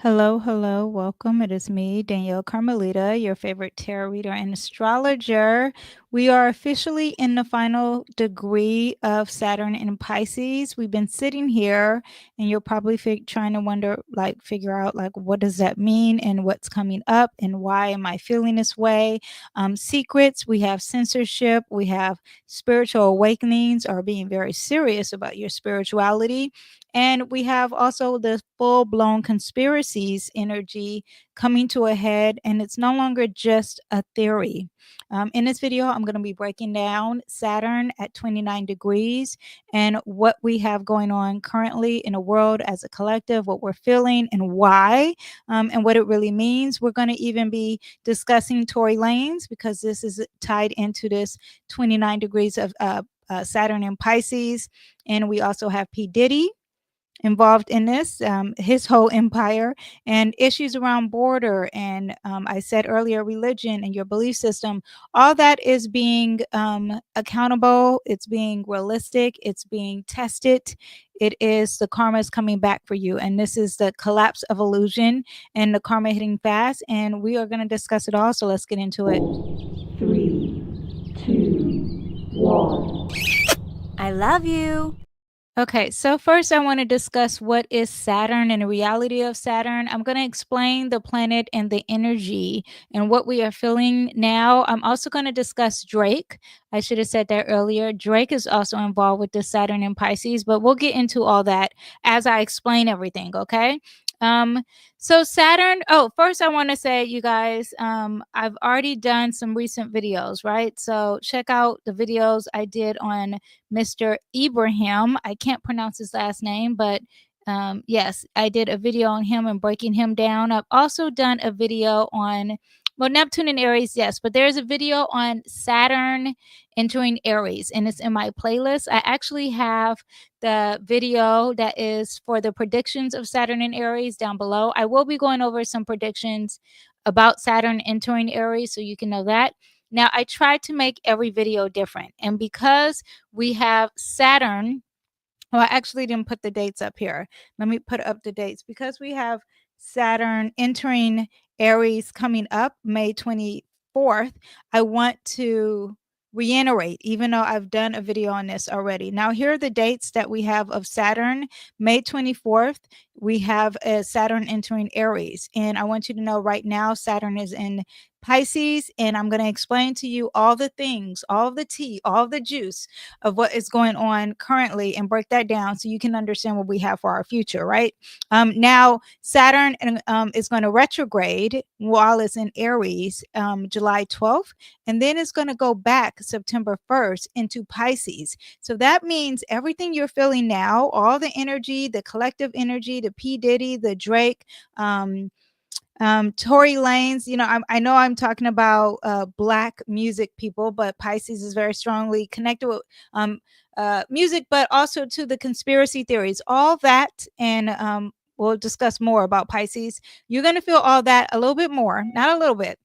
Hello, hello, welcome. It is me, Danyell Carmelita, your favorite tarot reader and astrologer. We are officially in the final degree of Saturn in Pisces. We've been sitting here, and you're probably trying to figure out, what does that mean and what's coming up and why am I feeling this way? Secrets, we have censorship, we have spiritual awakenings, or being very serious about your spirituality. And we have also the full blown conspiracies energy coming to a head, and it's no longer just a theory. In this video, I'm going to be breaking down Saturn at 29 degrees and what we have going on currently in the world as a collective, what we're feeling and why, and what it really means. We're going to even be discussing Tory Lanez because this is tied into this 29 degrees of Saturn in Pisces. And we also have P.Diddy involved in this, his whole empire, and issues around border. And I said earlier, religion and your belief system, all that is being accountable. It's being realistic. It's being tested. It is the karma is coming back for you. And this is the collapse of illusion and the karma hitting fast. And we are going to discuss it all. So let's get into it. 3, 2, 1. I love you. Okay, so first I want to discuss what is Saturn and the reality of Saturn. I'm going to explain the planet and the energy and what we are feeling now. I'm also going to discuss Drake. I should have said that earlier. Drake is also involved with the Saturn and Pisces, but we'll get into all that as I explain everything, okay? So Saturn, first I want to say, you guys, I've already done some recent videos, right? So check out the videos I did on Mr. Ibrahim. I can't pronounce his last name, but yes, I did a video on him and breaking him down. I've also done a video on, well, Neptune and Aries, yes, but there's a video on Saturn entering Aries, and it's in my playlist. I actually have the video that is for the predictions of Saturn and Aries down below. I will be going over some predictions about Saturn entering Aries, so you can know that. Now, I tried to make every video different, and because we have Saturn, well, I actually didn't put the dates up here. Let me put up the dates. Because we have Saturn entering Aries coming up May 24th, I want to reiterate, even though I've done a video on this already. Now, here are the dates that we have of Saturn. May 24th, we have Saturn entering Aries. And I want you to know right now, Saturn is in Pisces, and I'm going to explain to you all the things, all the tea, all the juice of what is going on currently and break that down so you can understand what we have for our future, right? Now, Saturn is going to retrograde while it's in Aries July 12th, and then it's going to go back September 1st into Pisces. So that means everything you're feeling now, all the energy, the collective energy, the P. Diddy, the Drake, Tory Lanez, I know I'm talking about black music people, but Pisces is very strongly connected with music, but also to the conspiracy theories, all that. And we'll discuss more about Pisces. You're going to feel all that a little bit more, not a little bit.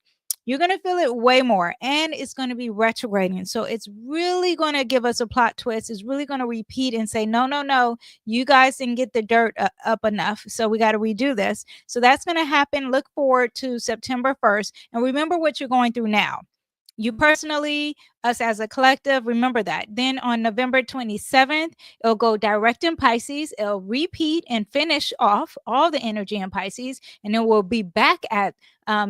You're going to feel it way more, and it's going to be retrograding. So it's really going to give us a plot twist. It's really going to repeat and say, no, no, no, you guys didn't get the dirt up enough. So we got to redo this. So that's going to happen. Look forward to September 1st. And remember what you're going through now. You personally, us as a collective, remember that. Then on November 27th, it'll go direct in Pisces. It'll repeat and finish off all the energy in Pisces. And then we'll be back at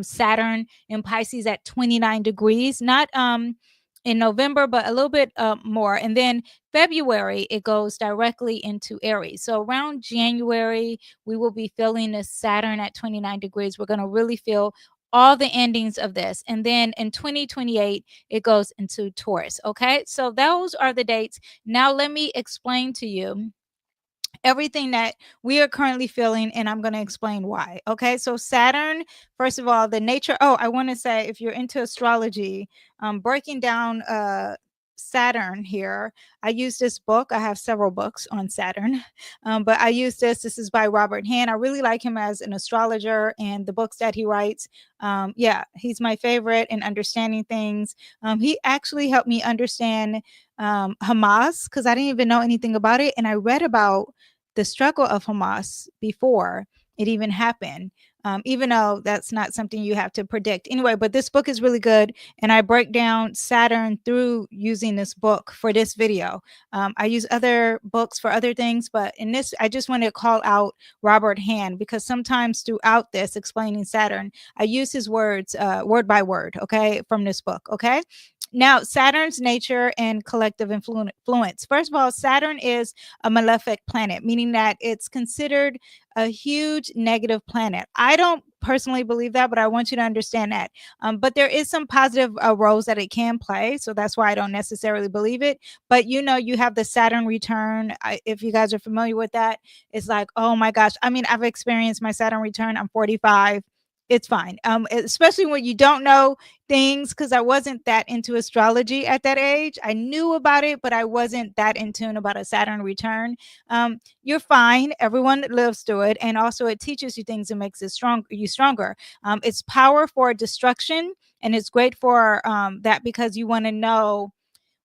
Saturn in Pisces at 29 degrees. Not in November, but a little bit more. And then February, it goes directly into Aries. So around January, we will be feeling this Saturn at 29 degrees. We're going to really feel all the endings of this. And then in 2028, it goes into Taurus. Okay, so those are the dates. Now let me explain to you everything that we are currently feeling, and I'm going to explain why. Okay, so Saturn, first of all, the nature. I want to say, if you're into astrology, breaking down Saturn here, I use this book. I have several books on Saturn, but I use this is by Robert Hand. I really like him as an astrologer and the books that he writes. Yeah, he's my favorite in understanding things. He actually helped me understand Hamas, because I didn't even know anything about it, and I read about the struggle of Hamas before. it even happened. Even though that's not something you have to predict. Anyway, but this book is really good, and I break down Saturn through using this book for this video. I use other books for other things, but in this, I just want to call out Robert Hand, because sometimes throughout this explaining Saturn, I use his words word by word, okay, from this book, okay? Now, Saturn's nature and collective influence. First of all, Saturn is a malefic planet, meaning that it's considered a huge negative planet. I don't personally believe that, but I want you to understand that. But there is some positive roles that it can play, so that's why I don't necessarily believe it. But you know, you have the Saturn return. If you guys are familiar with that, it's like, oh my gosh. I mean, I've experienced my Saturn return. I'm 45. It's fine. Especially when you don't know things, because I wasn't that into astrology at that age. I knew about it, but I wasn't that in tune about a Saturn return. You're fine. Everyone lives through it, and also it teaches you things and makes it stronger. It's power for destruction, and it's great for that, because you want to know.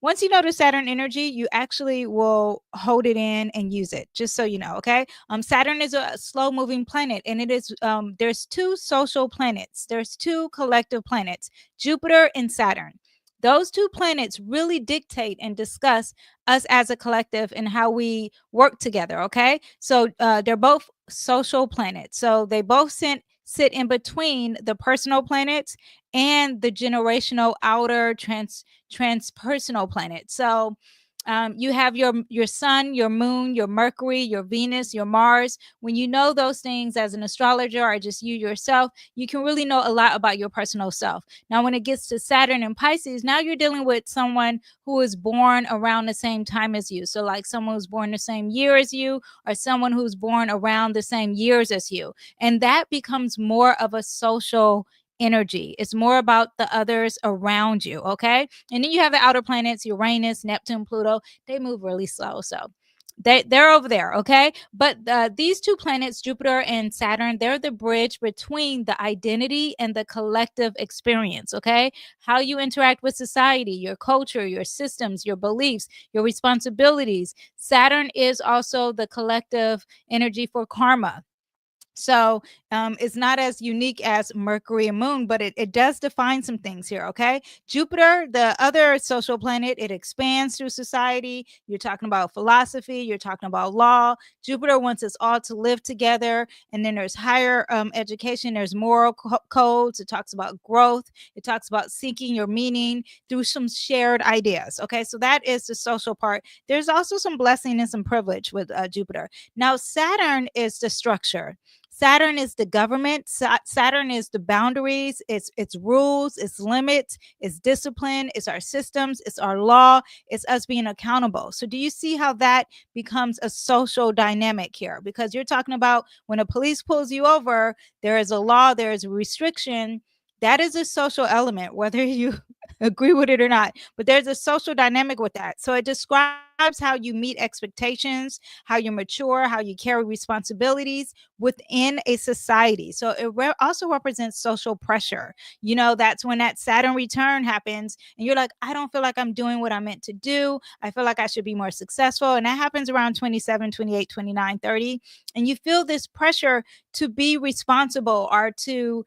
Once you know the Saturn energy, you actually will hold it in and use it, just so you know, okay? Saturn is a slow moving planet, and it is there's two social planets. There's two collective planets, Jupiter and Saturn. Those two planets really dictate and discuss us as a collective and how we work together, okay? So they're both social planets. So they both sit in between the personal planets and the generational outer transpersonal planets. So you have your sun, your moon, your Mercury, your Venus, your Mars. When you know those things as an astrologer, or just you yourself, you can really know a lot about your personal self. Now, when it gets to Saturn and Pisces, now you're dealing with someone who is born around the same time as you. So like someone who's born the same year as you, or someone who's born around the same years as you. And that becomes more of a social energy. It's more about the others around you, okay? And then you have the outer planets, Uranus, Neptune, Pluto. They move really slow, so they're over there, okay? But these two planets, Jupiter and Saturn, they're the bridge between the identity and the collective experience, okay? How you interact with society, your culture, your systems, your beliefs, your responsibilities. Saturn is also the collective energy for karma. So it's not as unique as Mercury and Moon, but it does define some things here, okay? Jupiter, the other social planet, it expands through society. You're talking about philosophy, you're talking about law. Jupiter wants us all to live together. And then there's higher education, there's moral codes. It talks about growth, it talks about seeking your meaning through some shared ideas, okay? So that is the social part. There's also some blessing and some privilege with Jupiter. Now, Saturn is the structure. Saturn is the government. Saturn is the boundaries. It's rules. It's limits. It's discipline. It's our systems. It's our law. It's us being accountable. So do you see how that becomes a social dynamic here? Because you're talking about when a police pulls you over, there is a law, there is a restriction. That is a social element, whether you agree with it or not. But there's a social dynamic with that. So it describes how you meet expectations, how you mature, how you carry responsibilities within a society. So it also represents social pressure. You know, that's when that Saturn return happens and you're like, I don't feel like I'm doing what I'm meant to do. I feel like I should be more successful. And that happens around 27, 28, 29, 30. And you feel this pressure to be responsible or to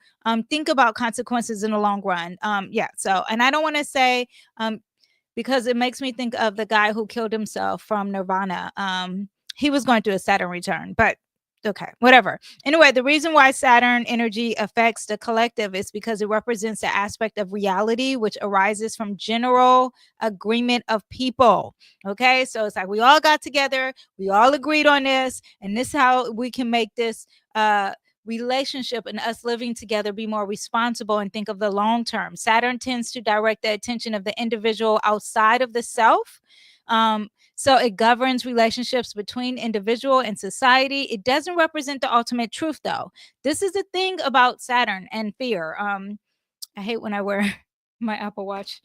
think about consequences in the long run. Yeah. So, and I don't want to say, because it makes me think of the guy who killed himself from Nirvana. He was going through a Saturn return, but okay, whatever. Anyway, the reason why Saturn energy affects the collective is because it represents the aspect of reality which arises from general agreement of people. Okay, so it's like we all got together, we all agreed on this, and this is how we can make this relationship and us living together be more responsible and think of the long term. Saturn tends to direct the attention of the individual outside of the self. So it governs relationships between individual and society. It doesn't represent the ultimate truth, though. This is the thing about Saturn and fear. I hate when I wear my Apple Watch.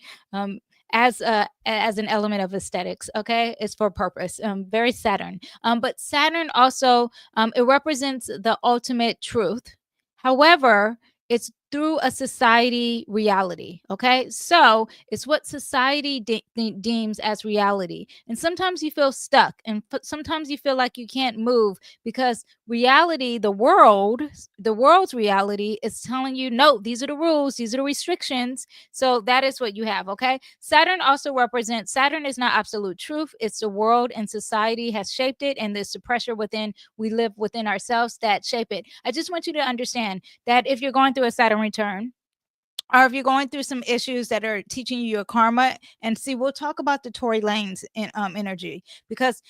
As an element of aesthetics, okay, it's for purpose. Very Saturn. But Saturn also it represents the ultimate truth. However, it's through a society reality. Okay, so it's what society deems as reality, and sometimes you feel stuck, and sometimes you feel like you can't move because reality, the world's reality is telling you, no, these are the rules, these are the restrictions. So that is what you have. Okay, Saturn also represents, Saturn is not absolute truth, it's the world and society has shaped it, and it's the pressure within we live within ourselves that shape it. I just want you to understand that if you're going through a Saturn return, or if you're going through some issues that are teaching you your karma, and see, we'll talk about the Tory Lanez energy, because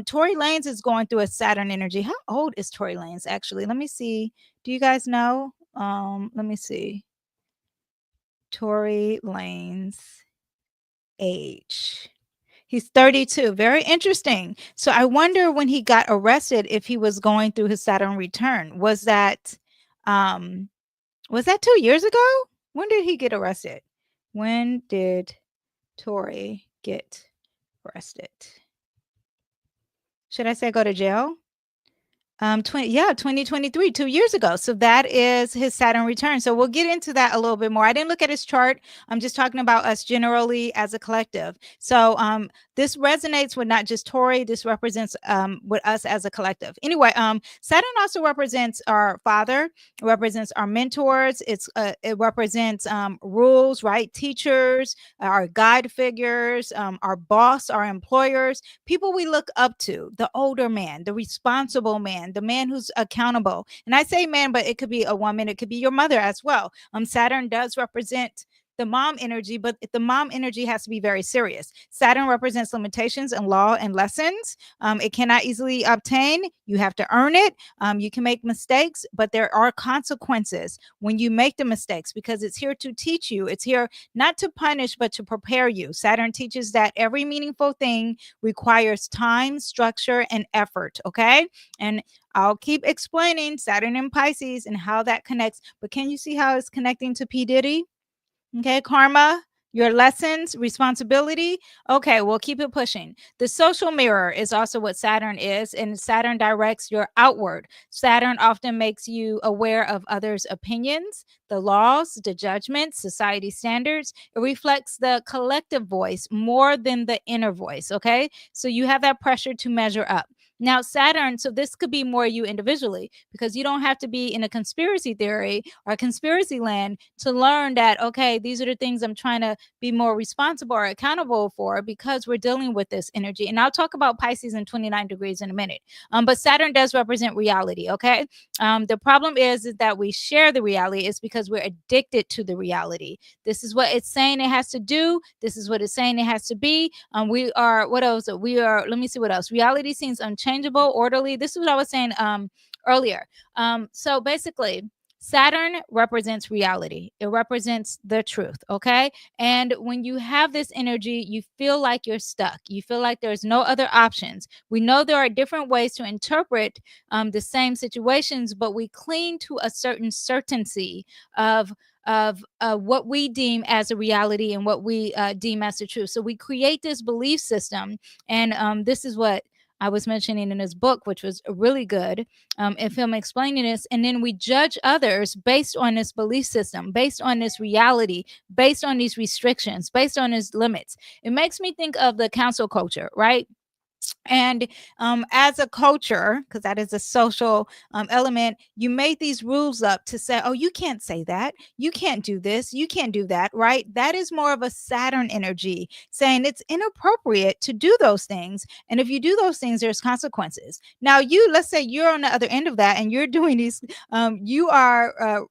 Tory Lanez is going through a Saturn energy. How old is Tory Lanez actually? Let me see. Do you guys know? Let me see. Tory Lanez age. He's 32. Very interesting. So I wonder when he got arrested if he was going through his Saturn return. Was that 2 years ago? When did he get arrested? When did Tory get arrested? Should I say go to jail? 2023, 2 years ago. So that is his Saturn return. So we'll get into that a little bit more. I didn't look at his chart. I'm just talking about us generally as a collective. So this resonates with not just Tory. This represents with us as a collective. Anyway, Saturn also represents our father. It represents our mentors. It represents rules, right? Teachers, our guide figures, our boss, our employers, people we look up to, the older man, the responsible man, the man who's accountable. And I say man, but it could be a woman, it could be your mother as well. Saturn does represent the mom energy, but the mom energy has to be very serious. Saturn represents limitations and law and lessons. It cannot easily obtain. You have to earn it. You can make mistakes, but there are consequences when you make the mistakes, because it's here to teach you. It's here not to punish, but to prepare you. Saturn teaches that every meaningful thing requires time, structure, and effort. Okay. And I'll keep explaining Saturn and Pisces and how that connects. But can you see how it's connecting to P. Diddy? Okay, karma, your lessons, responsibility. Okay, we'll keep it pushing. The social mirror is also what Saturn is, and Saturn directs your outward. Saturn often makes you aware of others' opinions, the laws, the judgments, society standards. It reflects the collective voice more than the inner voice. Okay, so you have that pressure to measure up. Now, Saturn, so this could be more you individually, because you don't have to be in a conspiracy theory or conspiracy land to learn that, okay, these are the things I'm trying to be more responsible or accountable for, because we're dealing with this energy. And I'll talk about Pisces and 29 degrees in a minute. But Saturn does represent reality, okay? The problem is that we share the reality is because we're addicted to the reality. This is what it's saying it has to do. This is what it's saying it has to be. We are, what else? We are, let me see what else. Reality seems unchangeable, orderly. This is what I was saying earlier. So basically, Saturn represents reality. It represents the truth, okay? And when you have this energy, you feel like you're stuck. You feel like there's no other options. We know there are different ways to interpret the same situations, but we cling to a certain certainty of what we deem as a reality and what we deem as the truth. So we create this belief system, and this is what I was mentioning in his book, which was really good, if him explaining this. And then we judge others based on this belief system, based on this reality, based on these restrictions, based on these limits. It makes me think of the council culture, right? And as a culture, because that is a social element, you made these rules up to say, oh, you can't say that, you can't do this, you can't do that, right? That is more of a Saturn energy, saying it's inappropriate to do those things, and if you do those things, there's consequences. Now, let's say you're on the other end of that, and you're doing these, you are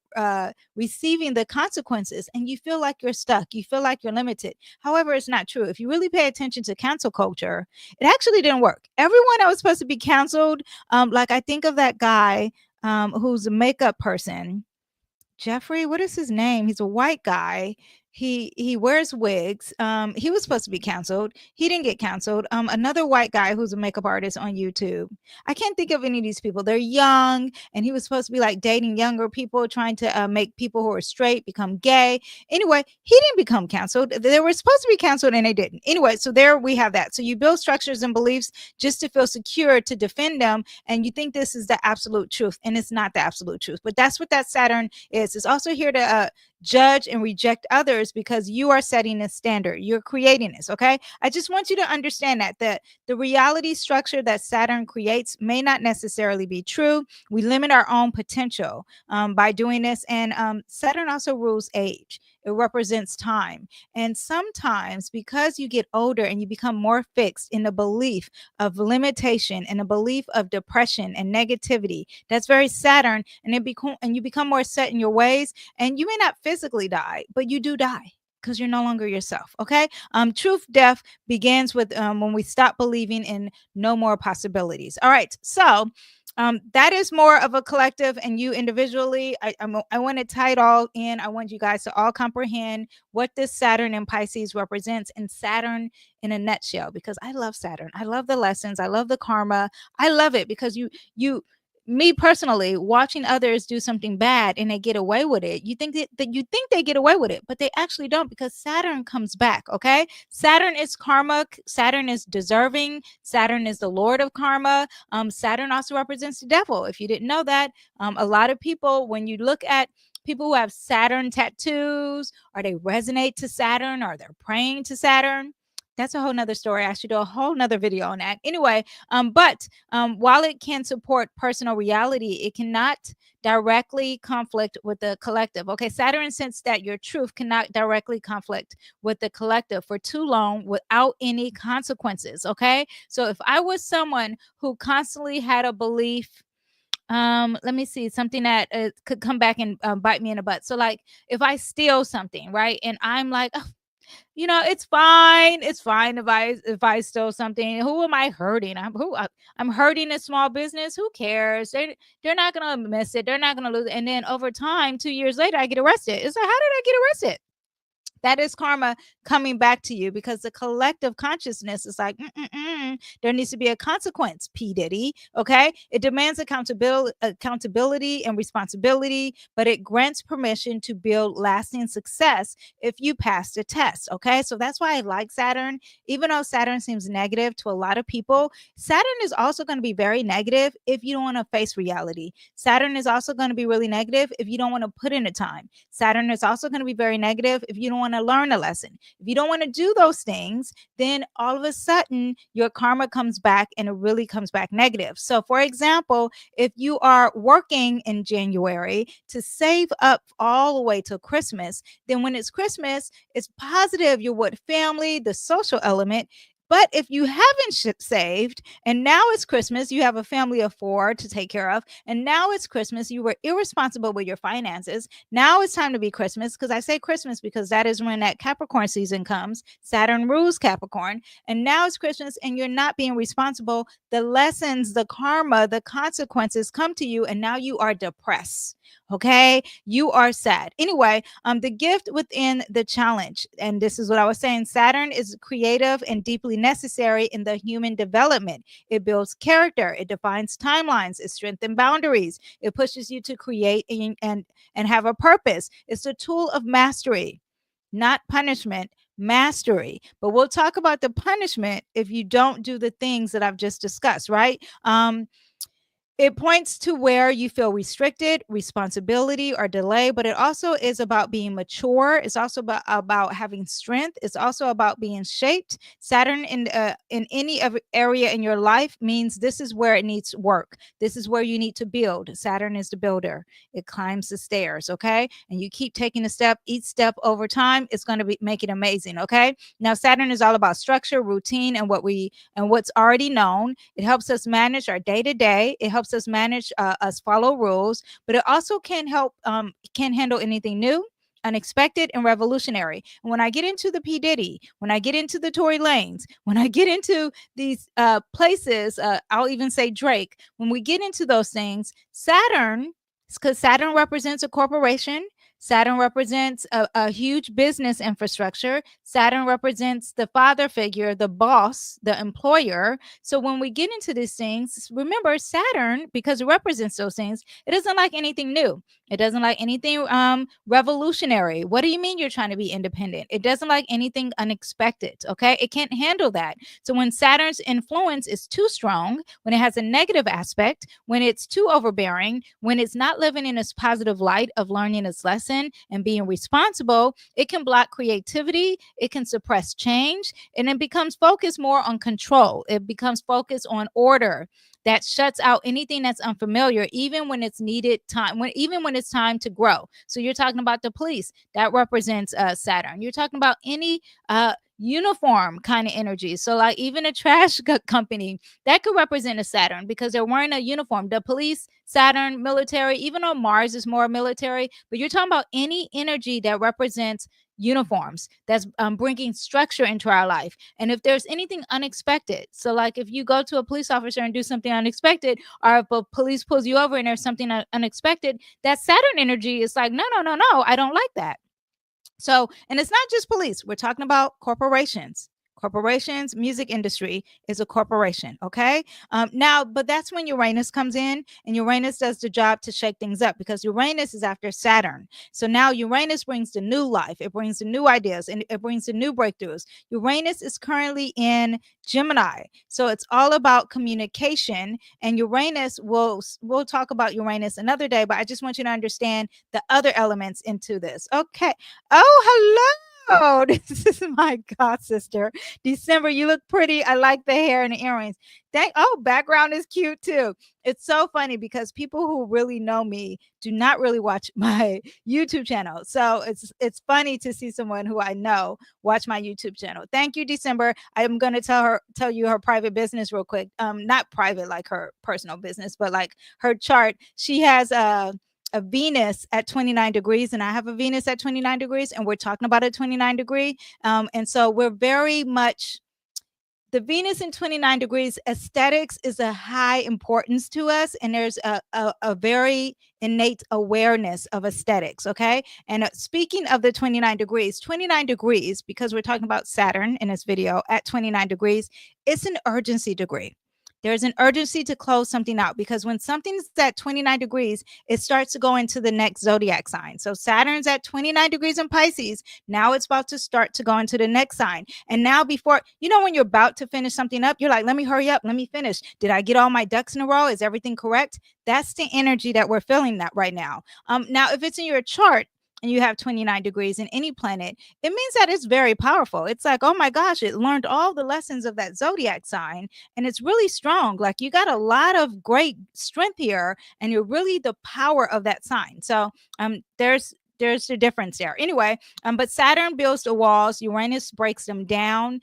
receiving the consequences, and you feel like you're stuck, you feel like you're limited. However, it's not true. If you really pay attention to cancel culture, it actually didn't work. Everyone that was supposed to be canceled, like I think of that guy who's a makeup person, Jeffrey, what is his name? He's a white guy. He wears wigs. He was supposed to be canceled. He didn't get canceled. Another white guy who's a makeup artist on YouTube. I can't think of any of these people. They're young, and he was supposed to be like dating younger people, trying to make people who are straight become gay. Anyway, he didn't become canceled. They were supposed to be canceled, and they didn't. Anyway, so there we have that. So you build structures and beliefs just to feel secure, to defend them, and you think this is the absolute truth, and it's not the absolute truth. But that's what that Saturn is. It's also here to judge and reject others because you are setting a standard. You're creating this. Okay. I just want you to understand that the reality structure that Saturn creates may not necessarily be true. We limit our own potential by doing this. And Saturn also rules age. It represents time. And sometimes because you get older and you become more fixed in the belief of limitation and a belief of depression and negativity, that's very Saturn. And you become more set in your ways, and you may not physically die, but you do die because you're no longer yourself. Okay. Truth death begins with when we stop believing in no more possibilities. All right. So that is more of a collective, and you individually. I want to tie it all in. I want you guys to all comprehend what this Saturn in Pisces represents, and Saturn in a nutshell, because I love Saturn. I love the lessons. I love the karma. I love it because me personally, watching others do something bad and they get away with it, you think that you think they get away with it, but they actually don't, because Saturn comes back. Okay. Saturn is karma. Saturn is deserving. Saturn is the lord of karma. Saturn also represents the devil. If you didn't know that, a lot of people, when you look at people who have Saturn tattoos, or they resonate to Saturn, or they're praying to Saturn, that's a whole nother story. I should do a whole nother video on that. Anyway, but while it can support personal reality, it cannot directly conflict with the collective. Okay, Saturn sensed that your truth cannot directly conflict with the collective for too long without any consequences. Okay, so if I was someone who constantly had a belief, let me see, something that could come back and bite me in the butt. So like if I steal something, right, and I'm like, oh, it's fine. It's fine if I stole something. Who am I hurting? I'm hurting a small business. Who cares? They're not gonna miss it. They're not gonna lose it. And then over time, 2 years later, I get arrested. It's like, how did I get arrested? That is karma coming back to you, because the collective consciousness is like, there needs to be a consequence, P. Diddy. Okay. It demands accountability and responsibility, but it grants permission to build lasting success if you pass the test. Okay. So that's why I like Saturn. Even though Saturn seems negative to a lot of people, Saturn is also going to be very negative if you don't want to face reality. Saturn is also going to be really negative if you don't want to put in the time. Saturn is also going to be very negative if you don't want to learn a lesson. If you don't want to do those things, then all of a sudden your karma comes back, and it really comes back negative. So for example, if you are working in January to save up all the way till Christmas, then when it's Christmas, it's positive. You're with family, the social element. But if you haven't saved, and now it's Christmas, you have a family of 4 to take care of, and now it's Christmas, you were irresponsible with your finances. Now it's time to be Christmas, because I say Christmas because that is when that Capricorn season comes. Saturn rules Capricorn, and now it's Christmas, and you're not being responsible. The lessons, the karma, the consequences come to you, and now you are depressed. Okay, you are sad. Anyway, the gift within the challenge, and this is what I was saying. Saturn is creative and deeply necessary in the human development. It builds character. It defines timelines. It strengthens boundaries. It pushes you to create and have a purpose. It's a tool of mastery, not punishment. Mastery. But we'll talk about the punishment if you don't do the things that I've just discussed, right? It points to where you feel restricted, responsibility, or delay, but it also is about being mature. It's also about having strength. It's also about being shaped. Saturn in any area in your life means this is where it needs work. This is where you need to build. Saturn is the builder. It climbs the stairs, okay? And you keep taking a step. Each step over time, it's going to make it amazing, okay? Now, Saturn is all about structure, routine, and what's already known. It helps us manage our day-to-day. It helps us manage us follow rules, but it also can handle anything new, unexpected, and revolutionary. And when I get into the P.Diddy, when I get into the Tory Lanes, when I get into these places, I'll even say Drake, when we get into those things, Saturn, because Saturn represents a corporation, Saturn represents a huge business infrastructure. Saturn represents the father figure, the boss, the employer. So when we get into these things, remember Saturn, because it represents those things, it doesn't like anything new. It doesn't like anything revolutionary. What do you mean you're trying to be independent? It doesn't like anything unexpected. Okay. It can't handle that. So when Saturn's influence is too strong, when it has a negative aspect, when it's too overbearing, when it's not living in its positive light of learning its lesson and being responsible, it can block creativity, it can suppress change, and it becomes focused more on control. It becomes focused on order that shuts out anything that's unfamiliar, even when it's needed time, even when it's time to grow. So you're talking about the police, that represents Saturn. You're talking about any uniform kind of energy. So like even a trash company, that could represent a Saturn because they're wearing a uniform. The police, Saturn, military, even though Mars is more military, but you're talking about any energy that represents uniforms, that's bringing structure into our life. And if there's anything unexpected, so like if you go to a police officer and do something unexpected, or if a police pulls you over and there's something unexpected, that Saturn energy is like, no, no, no, no, I don't like that. So, and it's not just police. We're talking about corporations. Corporations, music industry is a corporation. Okay. Now, but that's when Uranus comes in, and Uranus does the job to shake things up because Uranus is after Saturn. So now Uranus brings the new life. It brings the new ideas, and it brings the new breakthroughs. Uranus is currently in Gemini. So it's all about communication, and Uranus we'll talk about Uranus another day, but I just want you to understand the other elements into this. Okay. Oh, hello. This is my god sister. December, you look pretty. I like the hair and the earrings. Background is cute too. It's so funny because people who really know me do not really watch my YouTube channel. So it's funny to see someone who I know watch my YouTube channel. Thank you, December. I'm going to tell you her private business real quick. Not private like her personal business, but like her chart. She has a Venus at 29 degrees, and I have a Venus at 29 degrees, and we're talking about a 29 degree. And so we're very much the Venus in 29 degrees. Aesthetics is a high importance to us, and there's a very innate awareness of aesthetics. Okay. And speaking of the 29 degrees, because we're talking about Saturn in this video at 29 degrees, it's an urgency degree. There's an urgency to close something out because when something's at 29 degrees, it starts to go into the next zodiac sign. So Saturn's at 29 degrees in Pisces. Now it's about to start to go into the next sign. And now before, when you're about to finish something up, you're like, let me hurry up. Let me finish. Did I get all my ducks in a row? Is everything correct? That's the energy that we're feeling that right now. Now, if it's in your chart, and you have 29 degrees in any planet, it means that it's very powerful. It's like, oh my gosh, it learned all the lessons of that zodiac sign, and it's really strong. Like you got a lot of great strength here, and you're really the power of that sign. So there's the difference there. Anyway, but Saturn builds the walls, Uranus breaks them down.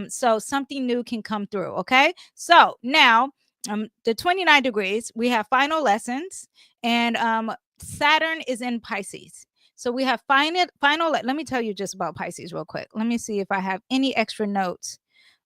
So something new can come through. Okay. So now the 29 degrees, we have final lessons, and Saturn is in Pisces. So we have final. Let me tell you just about Pisces real quick. Let me see if I have any extra notes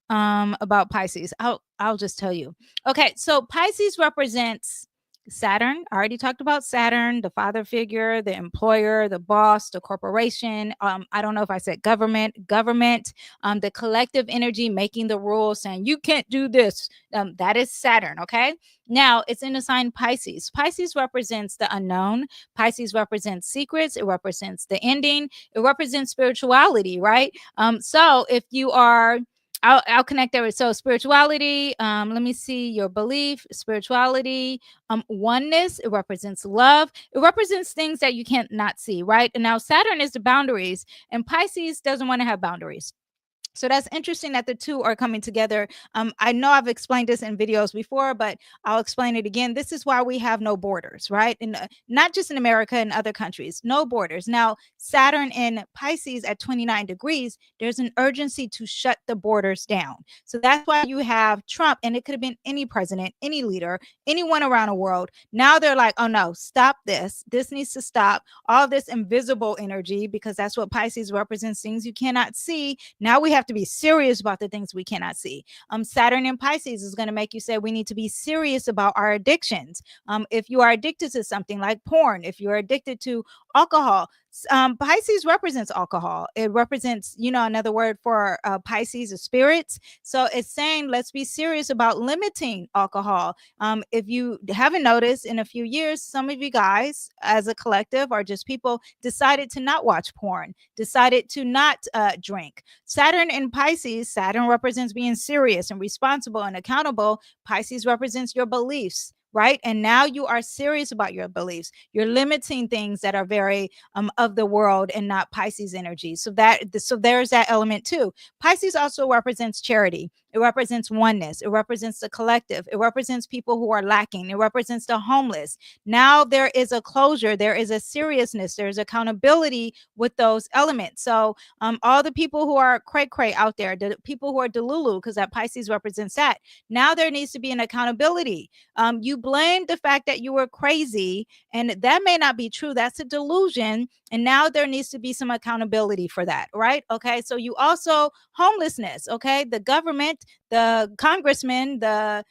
about Pisces. I'll just tell you. Okay, so Pisces represents Saturn. I already talked about Saturn, the father figure, the employer, the boss, the corporation. I don't know if I said government, the collective energy making the rules, saying you can't do this. That is Saturn. Okay. Now it's in the sign Pisces. Pisces represents the unknown. Pisces represents secrets. It represents the ending. It represents spirituality, right? So if you are, I'll connect there. So spirituality, let me see your belief, spirituality, oneness, it represents love. It represents things that you can't not see, right? And now Saturn is the boundaries, and Pisces doesn't want to have boundaries. So that's interesting that the two are coming together. I know I've explained this in videos before, but I'll explain it again. This is why we have no borders, right? And not just in America and other countries, no borders. Now, Saturn in Pisces at 29 degrees, there's an urgency to shut the borders down. So that's why you have Trump, and it could have been any president, any leader, anyone around the world. Now they're like, oh no, stop this. This needs to stop. All this invisible energy, because that's what Pisces represents, things you cannot see. Now we have to be serious about the things we cannot see. Saturn in Pisces is going to make you say we need to be serious about our addictions. If you are addicted to something like porn, if you're addicted to alcohol, Pisces represents alcohol. It represents, another word for Pisces is spirits. So it's saying let's be serious about limiting alcohol. If you haven't noticed, in a few years, some of you guys as a collective or just people decided to not watch porn, decided to not drink. Saturn in Pisces, Saturn represents being serious and responsible and accountable. Pisces represents your beliefs, right? And now you are serious about your beliefs. You're limiting things that are very of the world and not Pisces energy. So there's that element too. Pisces also represents charity. It represents oneness. It represents the collective. It represents people who are lacking. It represents the homeless. Now there is a closure. There is a seriousness. There's accountability with those elements. So all the people who are cray cray out there, the people who are delulu, because that Pisces represents that. Now there needs to be an accountability. You blamed the fact that you were crazy, and that may not be true. That's a delusion. And now there needs to be some accountability for that, right? Okay. So you also homelessness. Okay. The government, the congressmen, the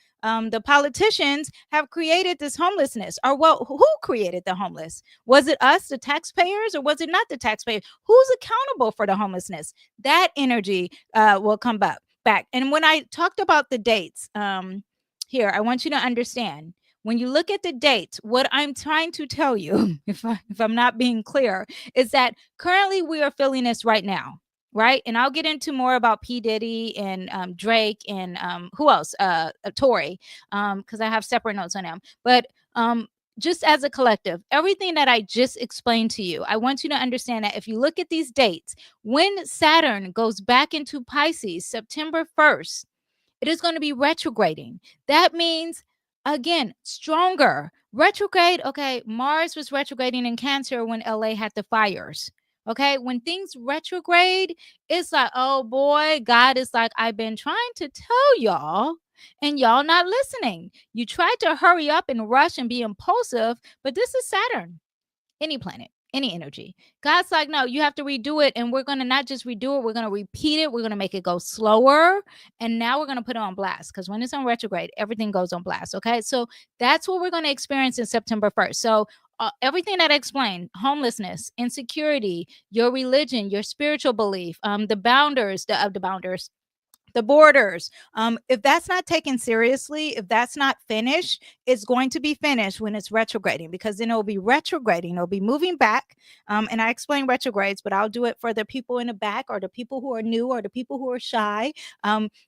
politicians have created this homelessness. Or well, who created the homeless? Was it us, the taxpayers, or was it not the taxpayers? Who's accountable for the homelessness? That energy will come back. And when I talked about the dates, here, I want you to understand. When you look at the dates, what I'm trying to tell you, if I'm not being clear, is that currently we are feeling this right now, right? And I'll get into more about P.Diddy and Drake and who else? Tory, because I have separate notes on him. But just as a collective, everything that I just explained to you, I want you to understand that if you look at these dates, when Saturn goes back into Pisces, September 1st, it is going to be retrograding. That means, again, stronger. Retrograde, okay, Mars was retrograding in Cancer when LA had the fires. Okay, when things retrograde, it's like, oh boy, God is like, I've been trying to tell y'all, and y'all not listening. You tried to hurry up and rush and be impulsive, but this is Saturn, any planet, any energy. God's like, no, you have to redo it. And we're going to not just redo it, we're going to repeat it. We're going to make it go slower. And now we're going to put it on blast, because when it's on retrograde, everything goes on blast. Okay. So that's what we're going to experience in September 1st. So everything that I explained, homelessness, insecurity, your religion, your spiritual belief, the bounders, the borders, if that's not taken seriously, if that's not finished, it's going to be finished when it's retrograding, because then it'll be retrograding, it'll be moving back. And I explain retrogrades, but I'll do it for the people in the back, or the people who are new, or the people who are shy,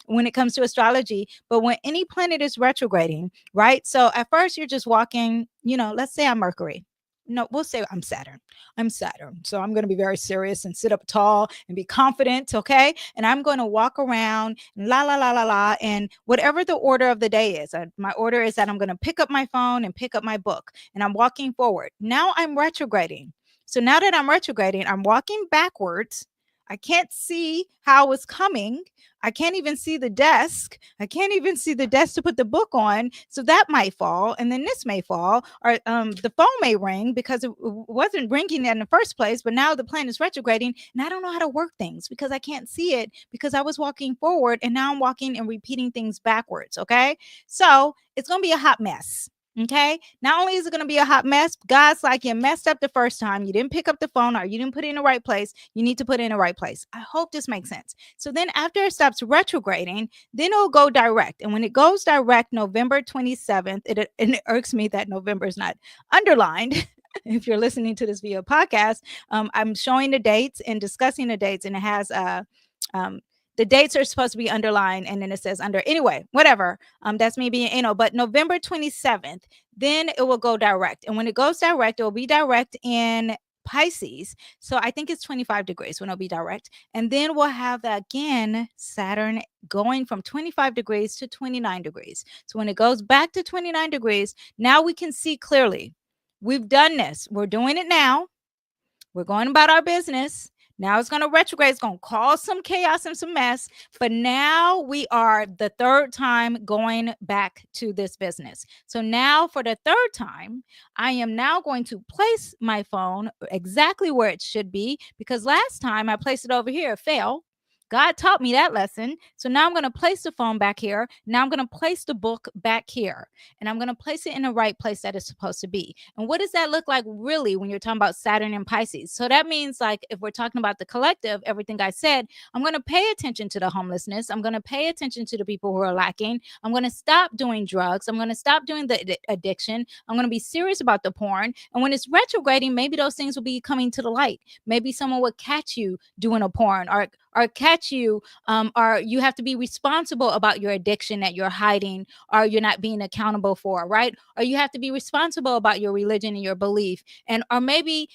when it comes to astrology. But when any planet is retrograding, right? So at first you're just walking, let's say I'm Mercury. No, we'll say I'm Saturn. I'm Saturn. So I'm going to be very serious and sit up tall and be confident. Okay. And I'm going to walk around and la, la, la, la, la. And whatever the order of the day is, my order is that I'm going to pick up my phone and pick up my book, and I'm walking forward. Now I'm retrograding. So now that I'm retrograding, I'm walking backwards. I can't see how it's coming. I can't even see the desk. I can't even see the desk to put the book on. So that might fall, and then this may fall, or the phone may ring because it wasn't ringing in the first place, but now the planet is retrograding, and I don't know how to work things because I can't see it, because I was walking forward and now I'm walking and repeating things backwards. Okay. So it's going to be a hot mess. Okay. Not only is it going to be a hot mess, God's like, you messed up the first time. You didn't pick up the phone, or you didn't put it in the right place. You need to put it in the right place. I hope this makes sense. So then after it stops retrograding, then it'll go direct. And when it goes direct, November 27th, it irks me that November is not underlined. If you're listening to this via podcast, I'm showing the dates and discussing the dates, and it has the dates are supposed to be underlined, and then it says under. Anyway, whatever. That's me being anal. But November 27th, then it will go direct. And when it goes direct, it will be direct in Pisces. So I think it's 25 degrees when it'll be direct. And then we'll have again Saturn going from 25 degrees to 29 degrees. So when it goes back to 29 degrees, now we can see clearly. We've done this. We're doing it now. We're going about our business. Now it's going to retrograde. It's going to cause some chaos and some mess. But now we are the third time going back to this business. So now for the third time, I am now going to place my phone exactly where it should be, because last time I placed it over here, it fell. God taught me that lesson. So now I'm going to place the phone back here. Now I'm going to place the book back here, and I'm going to place it in the right place that it's supposed to be. And what does that look like really when you're talking about Saturn and Pisces? So that means, like, if we're talking about the collective, everything I said, I'm going to pay attention to the homelessness. I'm going to pay attention to the people who are lacking. I'm going to stop doing drugs. I'm going to stop doing the addiction. I'm going to be serious about the porn. And when it's retrograding, maybe those things will be coming to the light. Maybe someone would catch you doing a porn, or catch you, or you have to be responsible about your addiction that you're hiding or you're not being accountable for, right? Or you have to be responsible about your religion and your belief. And or maybe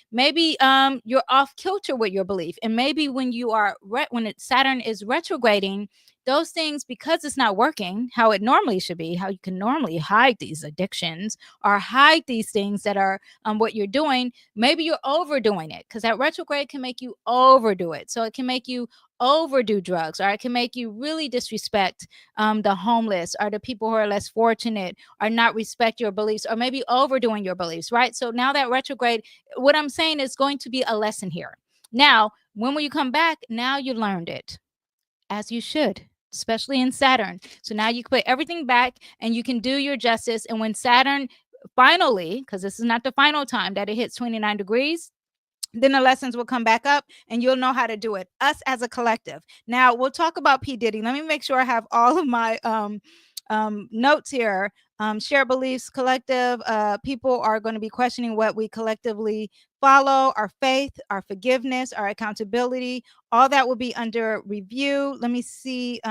you're off kilter with your belief. And maybe when you are when Saturn is retrograding, those things, because it's not working how it normally should be, how you can normally hide these addictions or hide these things that are what you're doing, maybe you're overdoing it, because that retrograde can make you overdo it. So it can make you overdo drugs, or it can make you really disrespect the homeless or the people who are less fortunate, or not respect your beliefs, or maybe overdoing your beliefs, right? So now that retrograde, what I'm saying is going to be a lesson here. Now, when will you come back? Now you learned it, as you should, especially in Saturn. So now you can put everything back and you can do your justice. And when Saturn finally, because this is not the final time that it hits 29 degrees, then the lessons will come back up and you'll know how to do it, us as a collective. Now we'll talk about P. Diddy. Let me make sure I have all of my notes here. Share beliefs collective. People are going to be questioning what we collectively follow, our faith, our forgiveness, our accountability. All that will be under review. Let me see.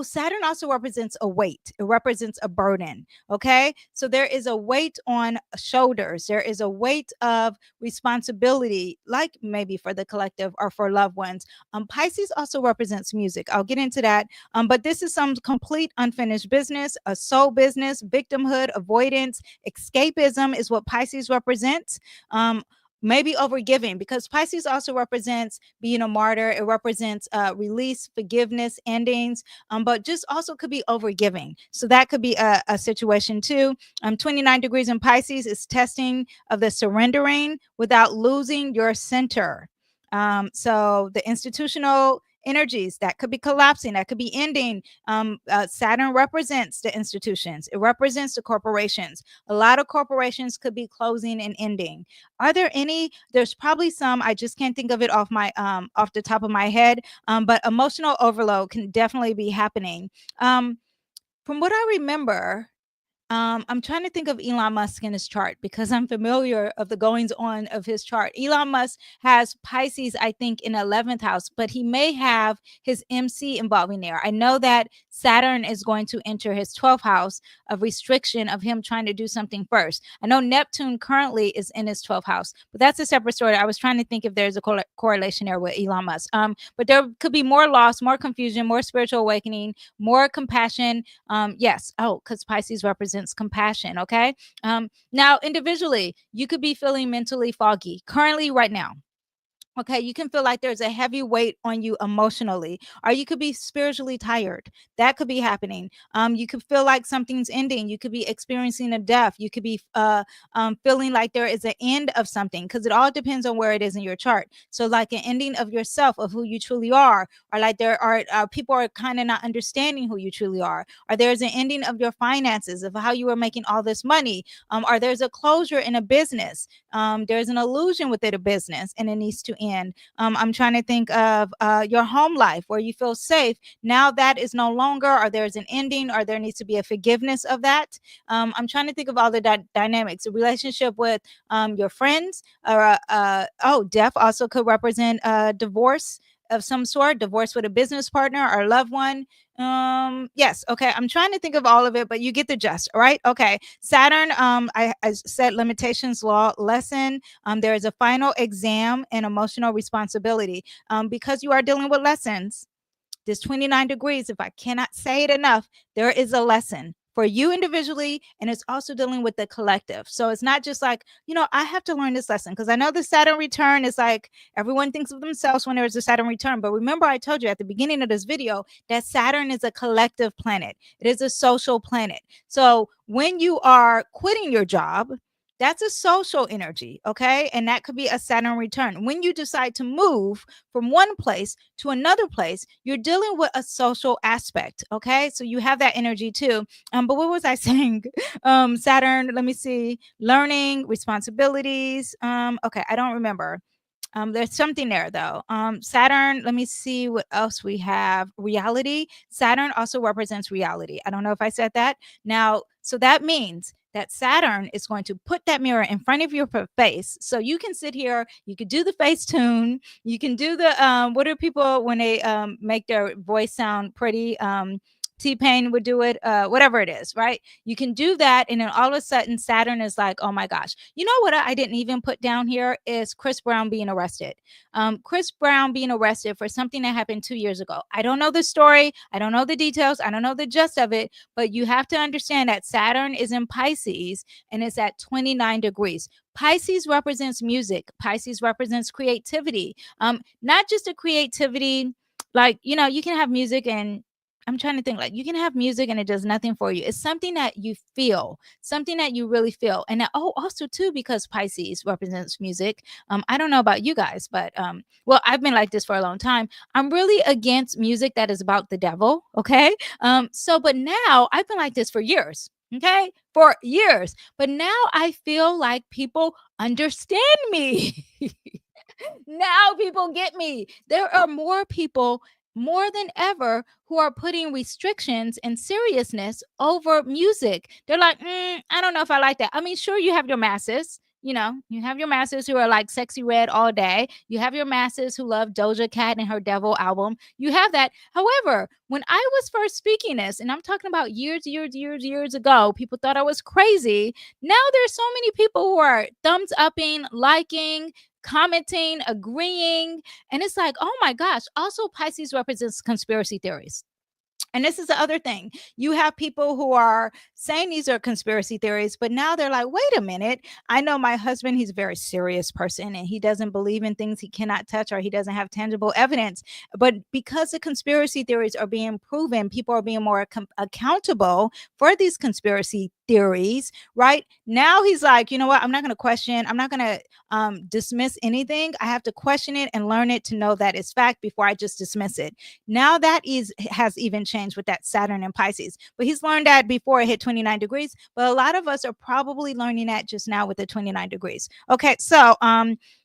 Saturn also represents a weight. It represents a burden. Okay. So there is a weight on shoulders. There is a weight of responsibility, like maybe for the collective or for loved ones. Pisces also represents music. I'll get into that. But this is some complete unfinished business, a soul business, victimhood, avoidance, escapism is what Pisces represents. Maybe overgiving, because Pisces also represents being a martyr. It represents release, forgiveness, endings, but just also could be overgiving. So that could be a situation too. 29 degrees in Pisces is testing of the surrendering without losing your center. So the institutional energies that could be collapsing, that could be ending. Saturn represents the institutions. It represents the corporations. A lot of corporations could be closing and ending. Are there any? There's probably some. I just can't think of it off the top of my head. But emotional overload can definitely be happening. From what I remember, I'm trying to think of Elon Musk in his chart, because I'm familiar of the goings on of his chart. Elon Musk has Pisces, I think, in 11th house, but he may have his MC involving there. I know that Saturn is going to enter his 12th house of restriction of him trying to do something first. I know Neptune currently is in his 12th house, but that's a separate story. I was trying to think if there's a correlation there with Elon Musk. But there could be more loss, more confusion, more spiritual awakening, more compassion. Yes. Oh, because Pisces represents compassion. Okay. Now, individually, you could be feeling mentally foggy currently right now. Okay, you can feel like there's a heavy weight on you emotionally, or you could be spiritually tired. That could be happening. You could feel like something's ending. You could be experiencing a death. You could be feeling like there is an end of something, because it all depends on where it is in your chart. So, like an ending of yourself, of who you truly are, or like there are people are kind of not understanding who you truly are, or there's an ending of your finances, of how you are making all this money, or there's a closure in a business. There's an illusion within a business, and it needs to end. I'm trying to think of your home life where you feel safe. Now that is no longer, or there's an ending, or there needs to be a forgiveness of that. I'm trying to think of all the dynamics. A relationship with your friends, or death also could represent divorce of some sort, divorce with a business partner or loved one. Yes. Okay. I'm trying to think of all of it, but you get the gist. All right. Okay. Saturn, I said limitations law lesson. There is a final exam and emotional responsibility. Because you are dealing with lessons, this 29 degrees, if I cannot say it enough, there is a lesson for you individually, and it's also dealing with the collective. So it's not just like, I have to learn this lesson, because I know the Saturn return is like everyone thinks of themselves when there's a Saturn return. But remember, I told you at the beginning of this video that Saturn is a collective planet. It is a social planet. So when you are quitting your job, That's a social energy, okay? And that could be a Saturn return. When you decide to move from one place to another place, you're dealing with a social aspect, okay? So you have that energy too. But what was I saying? Saturn, let me see, learning, responsibilities. Okay, I don't remember. There's something there though. Saturn, let me see what else we have. Reality. Saturn also represents reality. I don't know if I said that. Now, so that means that Saturn is going to put that mirror in front of your face. So you can sit here, you could do the face tune, you can do the what are people when they make their voice sound pretty? T-Pain would do it, whatever it is, right? You can do that, and then all of a sudden, Saturn is like, oh my gosh. You know what I didn't even put down here is Chris Brown being arrested. Chris Brown being arrested for something that happened 2 years ago. I don't know the story. I don't know the details. I don't know the gist of it, but you have to understand that Saturn is in Pisces and it's at 29 degrees. Pisces represents music. Pisces represents creativity. Not just a creativity, like, you can have music and I'm trying to think, like, you can have music and it does nothing for you. It's something that you feel, something that you really feel. And that, also too, because Pisces represents music. I don't know about you guys, but well, I've been like this for a long time. I'm really against music that is about the devil. Okay. But now I've been like this for years. Okay. For years. But now I feel like people understand me. Now people get me. There are more people, more than ever, who are putting restrictions and seriousness over music. They're like, I don't know if I like that. I mean, sure, you have your masses. You have your masses who are like sexy red all day. You have your masses who love Doja Cat and her Devil album. You have that. However, when I was first speaking this, and I'm talking about years ago, people thought I was crazy. Now there's so many people who are thumbs upping, liking, commenting, agreeing. And it's like, oh my gosh. Also, Pisces represents conspiracy theories. And this is the other thing. You have people who are saying these are conspiracy theories, but now they're like, wait a minute. I know my husband, he's a very serious person and he doesn't believe in things he cannot touch or he doesn't have tangible evidence. But because the conspiracy theories are being proven, people are being more accountable for these conspiracy theories, right? Now he's like, you know what? I'm not going to question. I'm not going to dismiss anything. I have to question it and learn it to know that it's fact before I just dismiss it. Now that has even changed with that Saturn and Pisces. But he's learned that before it hit 29 degrees. But a lot of us are probably learning that just now with the 29 degrees. Okay, so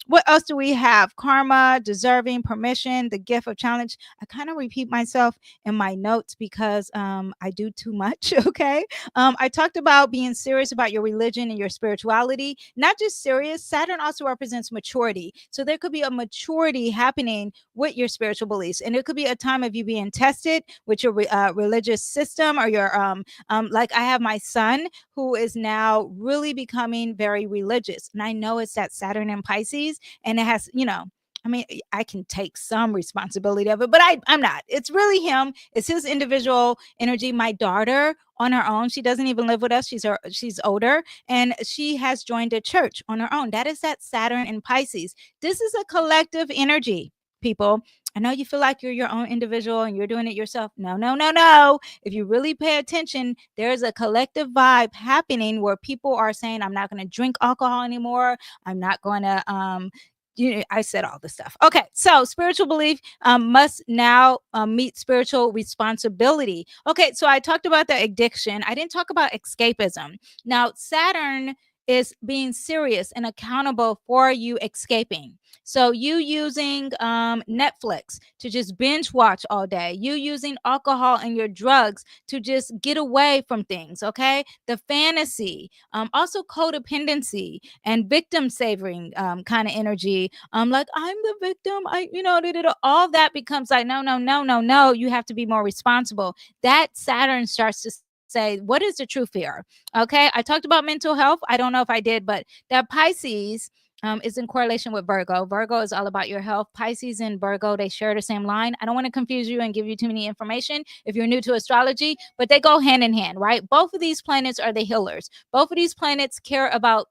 what else do we have? Karma, deserving, permission, the gift of challenge. I kind of repeat myself in my notes because I do too much. Okay. I talked about being serious about your religion and your spirituality. Not just serious. Saturn also represents maturity. So there could be a maturity happening with your spiritual beliefs. And it could be a time of you being tested with your religious system or your, like I have my son who is now really becoming very religious. And I know it's that Saturn and Pisces, and it has, I mean, I can take some responsibility of it, but I'm not. It's really him. It's his individual energy. My daughter on her own, she doesn't even live with us. She's older, and she has joined a church on her own. That is that Saturn and Pisces. This is a collective energy, people. I know you feel like you're your own individual and you're doing it yourself. No, no, no, no. If you really pay attention, there's a collective vibe happening where people are saying, I'm not going to drink alcohol anymore. I'm not going to I said all the stuff. Okay, so spiritual belief must now meet spiritual responsibility. Okay, so I talked about the addiction. I didn't talk about escapism. Now, Saturn is being serious and accountable for you escaping. So you using Netflix to just binge watch all day, you using alcohol and your drugs to just get away from things, okay? The fantasy, also codependency and victim saving kind of energy. Like I'm the victim, all that becomes like, no, no, no, no, no. You have to be more responsible. That Saturn starts to say, what is the true fear? Okay, I talked about mental health. I don't know if I did, but that Pisces is in correlation with Virgo. Virgo is all about your health. Pisces and Virgo, they share the same line. I don't want to confuse you and give you too many information if you're new to astrology, but they go hand in hand, right? Both of these planets are the healers. Both of these planets care about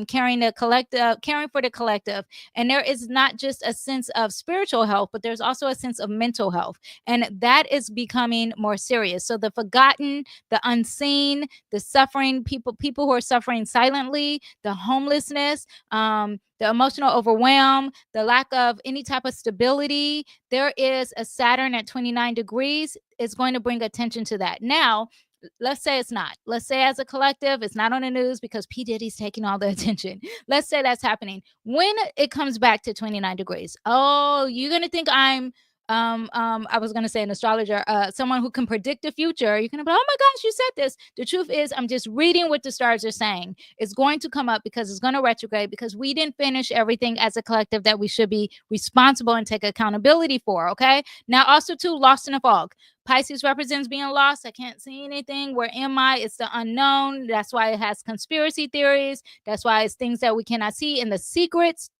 caring the collective, caring for the collective. And there is not just a sense of spiritual health, but there's also a sense of mental health, and that is becoming more serious. So the forgotten, the unseen, the suffering, people who are suffering silently, the homelessness, the emotional overwhelm, the lack of any type of stability. There is a Saturn at 29 degrees is going to bring attention to that. Now, let's say it's not. Let's say as a collective, it's not on the news because P. Diddy's taking all the attention. Let's say that's happening. When it comes back to 29 degrees, oh, you're going to think I'm I was gonna say an astrologer, someone who can predict the future. You're gonna be, oh my gosh, you said this. The truth is, I'm just reading what the stars are saying. It's going to come up because it's gonna retrograde, because we didn't finish everything as a collective that we should be responsible and take accountability for. Okay. Now, also too, lost in a fog. Pisces represents being lost. I can't see anything. Where am I? It's the unknown. That's why it has conspiracy theories. That's why it's things that we cannot see in the secrets.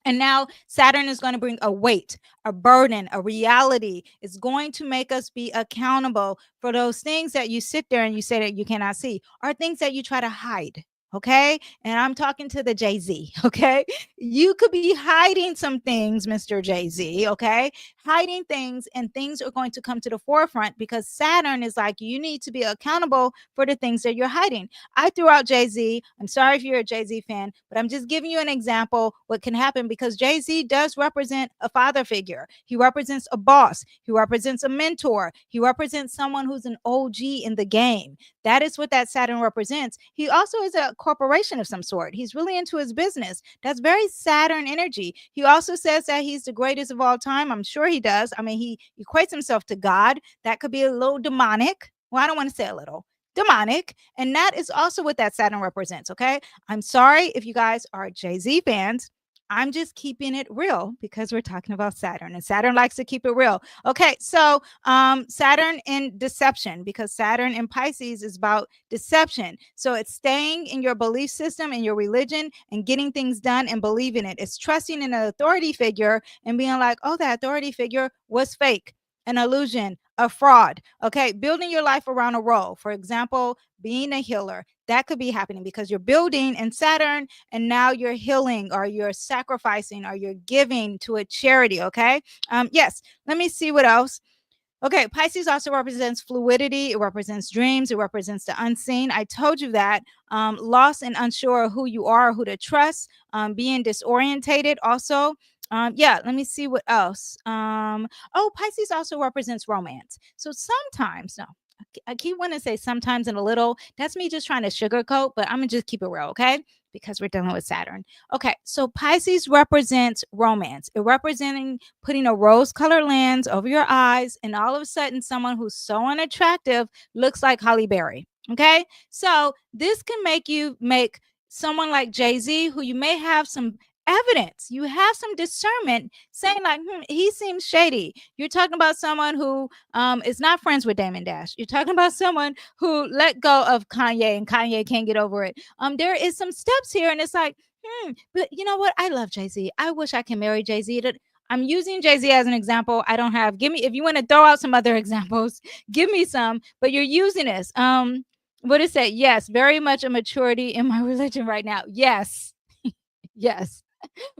And now Saturn is going to bring a weight, a burden, a reality. It's going to make us be accountable for those things that you sit there and you say that you cannot see, or things that you try to hide. Okay. And I'm talking to the JayZ. Okay. You could be hiding some things, Mr. JayZ. Okay. Hiding things, and things are going to come to the forefront because Saturn is like, you need to be accountable for the things that you're hiding. I threw out JayZ. I'm sorry if you're a JayZ fan, but I'm just giving you an example what can happen, because JayZ does represent a father figure. He represents a boss. He represents a mentor. He represents someone who's an OG in the game. That is what that Saturn represents. He also is a corporation of some sort. He's really into his business. That's very Saturn energy. He also says that he's the greatest of all time. I'm sure he does. I mean, he equates himself to God. That could be a little demonic. Well, I don't want to say a little. Demonic. And that is also what that Saturn represents. Okay. I'm sorry if you guys are JayZ fans. I'm just keeping it real because we're talking about Saturn, and Saturn likes to keep it real. Okay, so Saturn in deception, because Saturn in Pisces is about deception. So it's staying in your belief system and your religion and getting things done and believing it. It's trusting in an authority figure and being like, oh, that authority figure was fake, an illusion, a fraud. Okay, building your life around a role. For example, being a healer. That could be happening because you're building in Saturn, and now you're healing, or you're sacrificing, or you're giving to a charity. Okay. Yes. Let me see what else. Okay, Pisces also represents fluidity. It represents dreams. It represents the unseen. I told you that. Lost and unsure of who you are, who to trust, being disorientated also. Yeah, let me see what else. Oh, Pisces also represents romance. So sometimes, no, I keep wanting to say sometimes and a little. That's me just trying to sugarcoat, but I'm going to just keep it real, okay? Because we're dealing with Saturn. Okay, so Pisces represents romance. It representing putting a rose-colored lens over your eyes, and all of a sudden someone who's so unattractive looks like Holly Berry. Okay, so this can make you make someone like JayZ, who you may have some evidence, you have some discernment, saying like, he seems shady. You're talking about someone who is not friends with Damon Dash. You're talking about someone who let go of Kanye, and Kanye can't get over it. There is some steps here, and it's like, but you know what? I love JayZ. I wish I can marry JayZ. I'm using JayZ as an example. I don't have, give me, if you want to throw out some other examples, give me some, but you're using this. What is that? Yes, very much a maturity in my religion right now. Yes. Yes.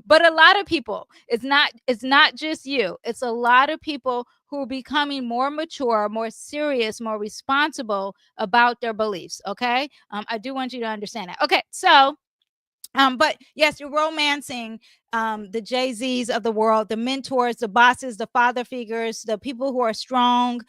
But a lot of people, it's not just you. It's a lot of people who are becoming more mature, more serious, more responsible about their beliefs. Okay. I do want you to understand that. Okay. So but yes, you're romancing the JayZs of the world, the mentors, the bosses, the father figures, the people who are strong.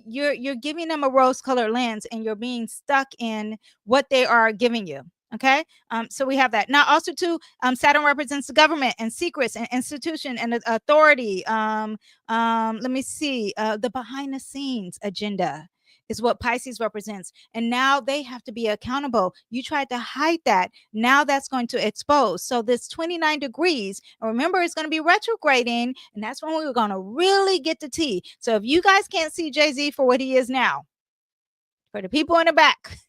You're giving them a rose-colored lens, and you're being stuck in what they are giving you. Okay. So we have that. Now also too, Saturn represents the government and secrets and institution and authority. Let me see. The behind the scenes agenda is what Pisces represents. And now they have to be accountable. You tried to hide that. Now that's going to expose. So this 29 degrees, remember, it's going to be retrograding, and that's when we're going to really get the tea. So if you guys can't see JayZ for what he is now, for the people in the back,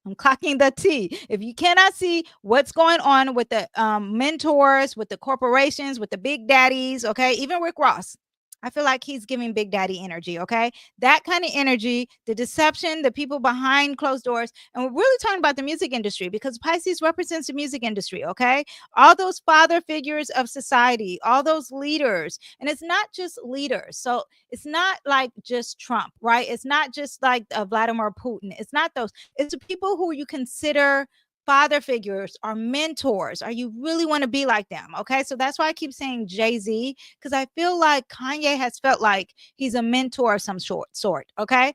I'm clocking the T. If you cannot see what's going on with the mentors, with the corporations, with the big daddies, okay, even Rick Ross, I feel like he's giving Big Daddy energy, okay? That kind of energy, the deception, the people behind closed doors. And we're really talking about the music industry because Pisces represents the music industry, okay? All those father figures of society, all those leaders. And it's not just leaders. So it's not like just Trump, right? It's not just like Vladimir Putin. It's not those. It's the people who you consider father figures or mentors, or you really want to be like them. Okay. So that's why I keep saying JayZ, because I feel like Kanye has felt like he's a mentor of some sort. Okay.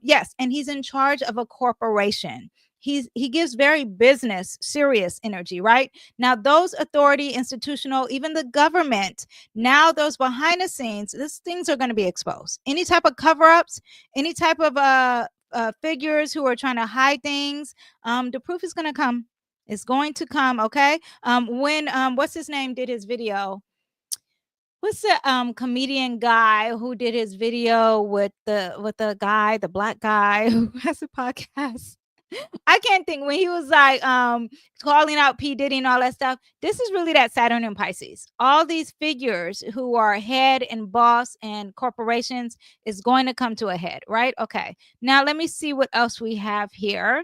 Yes. And he's in charge of a corporation. He gives very business serious energy, right? Now those authority, institutional, even the government, now those behind the scenes, these things are going to be exposed. Any type of cover-ups, any type of figures who are trying to hide things, the proof is going to come. It's going to come. Okay. When what's his name did his video, what's the comedian guy who did his video with the guy, the black guy who has a podcast? I can't think, when he was like calling out P.Diddy and all that stuff. This is really that Saturn and Pisces. All these figures who are head and boss and corporations is going to come to a head, right? Okay. Now let me see what else we have here.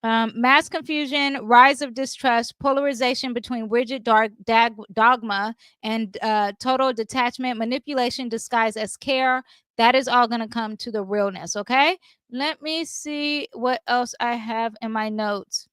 Mass confusion, rise of distrust, polarization between rigid dogma and total detachment, manipulation disguised as care. That is all going to come to the realness. Okay. Let me see what else I have in my notes.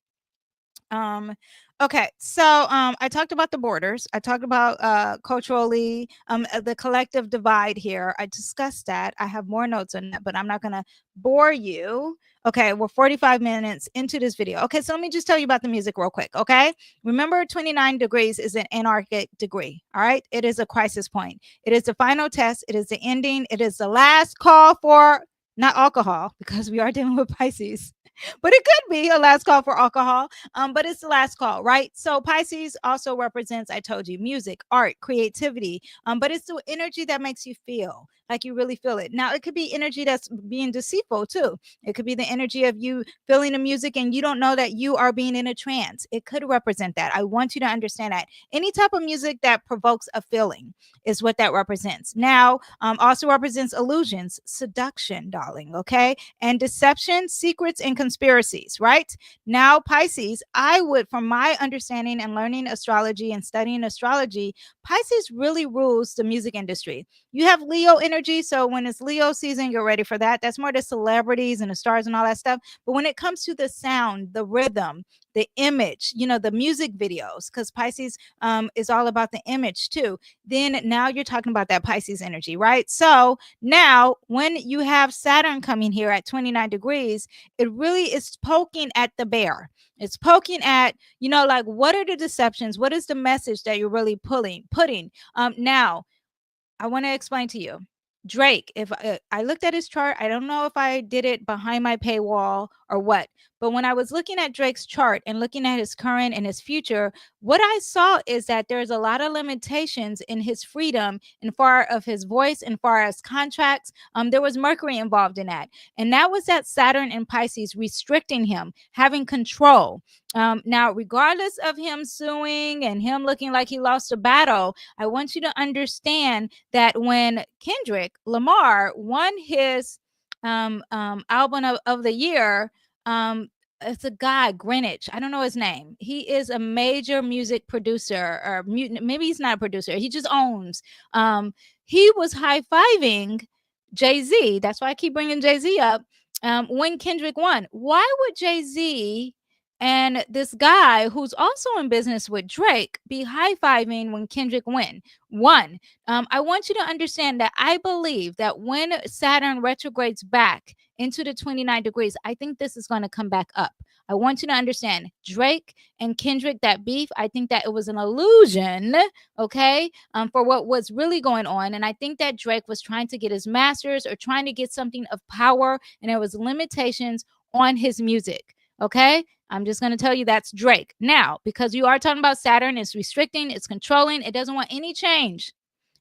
Okay, so I talked about the borders. I talked about culturally the collective divide here. I discussed that. I have more notes on that, but I'm not going to bore you. Okay, we're 45 minutes into this video. Okay, so let me just tell you about the music real quick. Okay, remember 29 degrees is an anarchic degree. All right, it is a crisis point. It is the final test. It is the ending. It is the last call for not alcohol, because we are dealing with Pisces. But it could be a last call for alcohol, but it's the last call, right? So Pisces also represents, I told you, music, art, creativity, but it's the energy that makes you feel like you really feel it. Now, it could be energy that's being deceitful too. It could be the energy of you feeling the music and you don't know that you are being in a trance. It could represent that. I want you to understand that any type of music that provokes a feeling is what that represents. Now, also represents illusions, seduction, darling, okay? And deception, secrets, and conspiracies, right? Now, Pisces, I would, from my understanding and learning astrology and studying astrology, Pisces really rules the music industry. You have Leo energy, so when it's Leo season, you're ready for that. That's more the celebrities and the stars and all that stuff. But when it comes to the sound, the rhythm, the image, the music videos, because Pisces is all about the image too, then now you're talking about that Pisces energy, right? So now when you have Saturn coming here at 29 degrees, it really is poking at the bear. It's poking at, like, what are the deceptions? What is the message that you're really putting? Now, I want to explain to you. Drake, if I looked at his chart, I don't know if I did it behind my paywall or what, but when I was looking at Drake's chart and looking at his current and his future, what I saw is that there's a lot of limitations in his freedom in far of his voice and far as contracts. There was Mercury involved in that. And that was that Saturn and Pisces restricting him, having control. Now, regardless of him suing and him looking like he lost a battle, I want you to understand that when Kendrick Lamar won his album of the year, it's a guy, Greenwich. I don't know his name. He is a major music producer, or maybe he's not a producer. He just owns. He was high-fiving JayZ. That's why I keep bringing JayZ up. When Kendrick won, why would JayZ and this guy who's also in business with Drake be high-fiving when Kendrick won? I want you to understand that I believe that when Saturn retrogrades back into the 29 degrees, I think this is going to come back up. I want you to understand Drake and Kendrick, that beef, I think that it was an illusion, okay, for what was really going on. And I think that Drake was trying to get his masters or trying to get something of power, and there was limitations on his music, okay? I'm just going to tell you that's Drake. Now, because you are talking about Saturn, it's restricting, it's controlling, it doesn't want any change.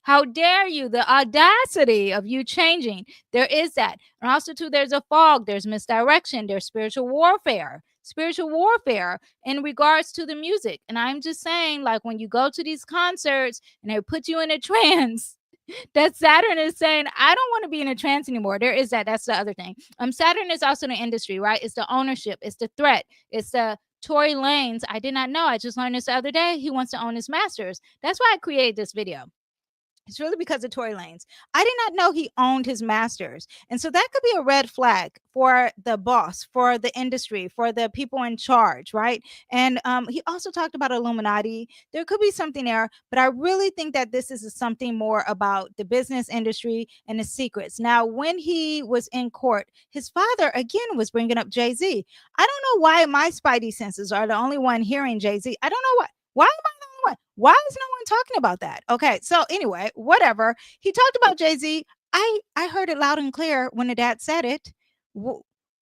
How dare you? The audacity of you changing. There is that. And also, too, there's a fog, there's misdirection, there's spiritual warfare in regards to the music. And I'm just saying, like, when you go to these concerts and they put you in a trance, that Saturn is saying, I don't want to be in a trance anymore. There is that. That's the other thing. Saturn is also the industry, right? It's the ownership, it's the threat, it's the Tory Lanez. I did not know. I just learned this the other day. He wants to own his masters. That's why I created this video. It's really because of Tory Lanez. I did not know he owned his masters. And so that could be a red flag for the boss, for the industry, for the people in charge, right? And he also talked about Illuminati. There could be something there, but I really think that this is something more about the business industry and the secrets. Now, when he was in court, his father again was bringing up JayZ. I don't know why my spidey senses are the only one hearing JayZ. I don't know why. Why am I why is no one talking about that? Okay, so anyway, whatever. He talked about JayZ. I heard it loud and clear when the dad said it.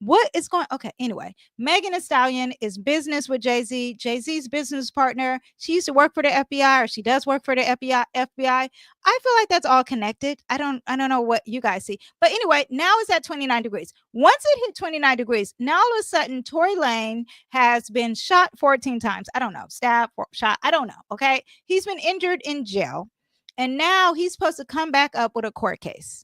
What is going? Okay, anyway, Megan Thee Stallion is business with JayZ. JayZ's business partner. She used to work for the FBI, or she does work for the FBI. I feel like that's all connected. I don't know what you guys see, but anyway, now it's at 29 degrees. Once it hit 29 degrees, now all of a sudden Tory Lane has been shot 14 times. I don't know, stabbed, shot. I don't know. Okay, he's been injured in jail, and now he's supposed to come back up with a court case.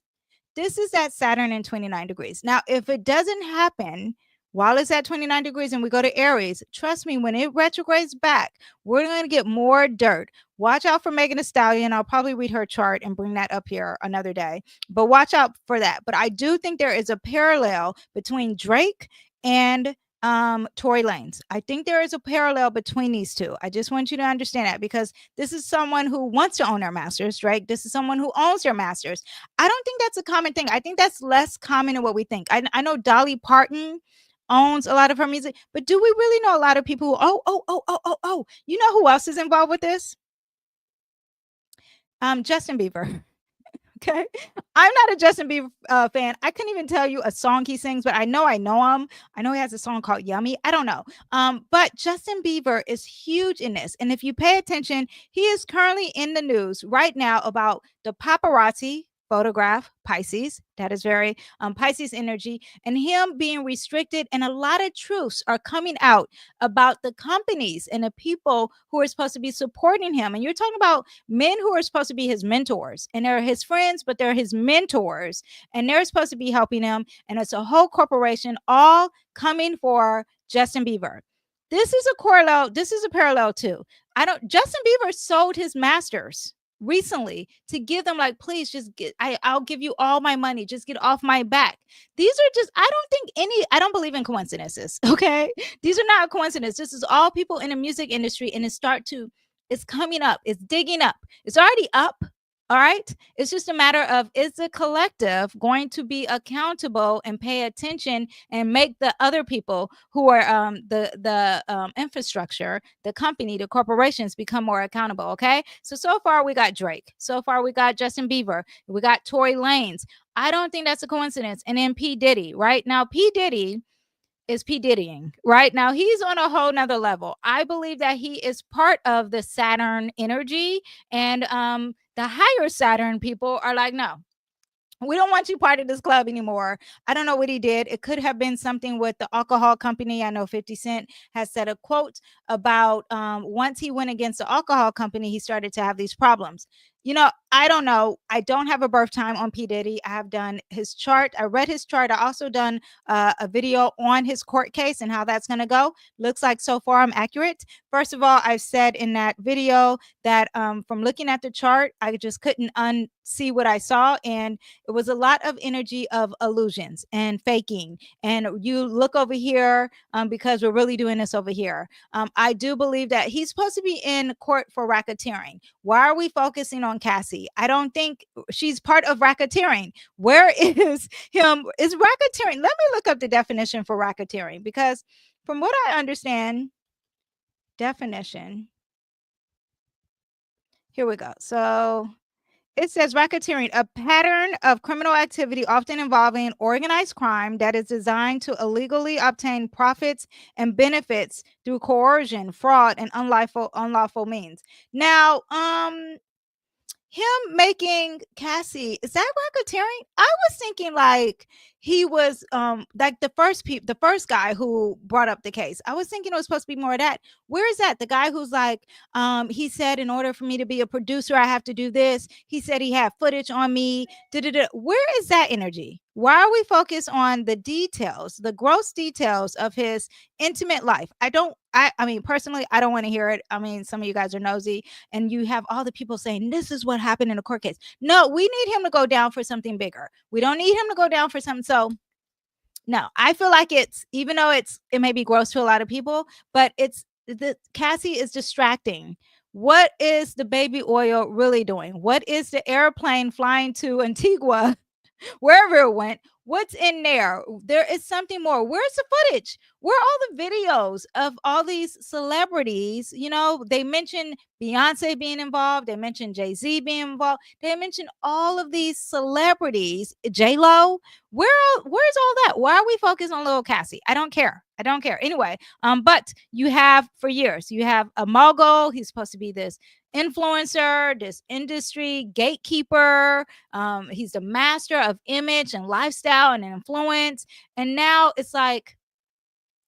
This is at Saturn in 29 degrees. Now, if it doesn't happen while it's at 29 degrees and we go to Aries, trust me, when it retrogrades back, we're going to get more dirt. Watch out for Megan Thee Stallion. I'll probably read her chart and bring that up here another day. But watch out for that. But I do think there is a parallel between Drake and Tory Lanez. I think there is a parallel between these two. I just want you to understand that, because this is someone who wants to own their masters, Drake. This is someone who owns their masters. I don't think that's a common thing. I think that's less common than what we think. I know Dolly Parton owns a lot of her music, but do we really know a lot of people who, you know who else is involved with this? Justin Bieber. Okay. I'm not a Justin Bieber fan. I couldn't even tell you a song he sings, but I know him. I know he has a song called Yummy. I don't know. But Justin Bieber is huge in this. And if you pay attention, he is currently in the news right now about the paparazzi photograph Pisces. That is very Pisces energy, and him being restricted. And a lot of truths are coming out about the companies and the people who are supposed to be supporting him. And you're talking about men who are supposed to be his mentors, and they're his friends, but they're his mentors, and they're supposed to be helping him. And it's a whole corporation all coming for Justin Bieber. This is a parallel. This is a parallel too. Justin Bieber sold his masters recently to give them, like, please just I'll give you all my money, just get off my back. These are just, I don't believe in coincidences. Okay, these are not coincidences. This is all people in the music industry, and it's coming up, it's digging up, it's already up. All right, it's just a matter of, is the collective going to be accountable and pay attention and make the other people who are the infrastructure, the company, the corporations become more accountable. Okay, so far we got Drake, so far we got Justin Bieber, we got Tory Lanez. I don't think that's a coincidence. And then P.Diddy. Right now, P.Diddy is P.Diddying. Right now, he's on a whole nother level. I believe that he is part of the Saturn energy, and the higher Saturn people are like, no, we don't want you part of this club anymore. I don't know what he did. It could have been something with the alcohol company. I know 50 Cent has said a quote about once he went against the alcohol company, he started to have these problems. I don't know. I don't have a birth time on P. Diddy. I have done his chart. I read his chart. I also done a video on his court case and how that's going to go. Looks like so far I'm accurate. First of all, I've said in that video that from looking at the chart, I just couldn't unsee what I saw. And it was a lot of energy of illusions and faking. And you look over here because we're really doing this over here. I do believe that he's supposed to be in court for racketeering. Why are we focusing on Cassie? I don't think she's part of racketeering. Where is him? Is racketeering? Let me look up the definition for racketeering, because from what I understand, definition. Here we go. So it says racketeering, a pattern of criminal activity often involving organized crime that is designed to illegally obtain profits and benefits through coercion, fraud, and unlawful means. Now, him making Cassie, is that racketeering? I was thinking like he was like the first guy who brought up the case. I was thinking it was supposed to be more of that. Where is that? The guy who's like, he said in order for me to be a producer, I have to do this. He said he had footage on me. Da-da-da. Where is that energy? Why are we focused on the details, the gross details of his intimate life? I mean, personally, I don't want to hear it. I mean, some of you guys are nosy and you have all the people saying this is what happened in a court case. No, we need him to go down for something bigger. We don't need him to go down for something. So no, I feel like it's, even though it may be gross to a lot of people, but the Cassie is distracting. What is the baby oil really doing? What is the airplane flying to Antigua, wherever it went? What's in there? There is something more. Where's the footage? Where are all the videos of all these celebrities? You know, they mentioned Beyonce being involved. They mentioned JayZ being involved. They mentioned all of these celebrities. J-Lo. Where's all that? Why are we focused on little Cassie? I don't care. I don't care. Anyway, but you have for years, you have a mogul. He's supposed to be this influencer, this industry gatekeeper. He's the master of image and lifestyle and influence. And now it's like,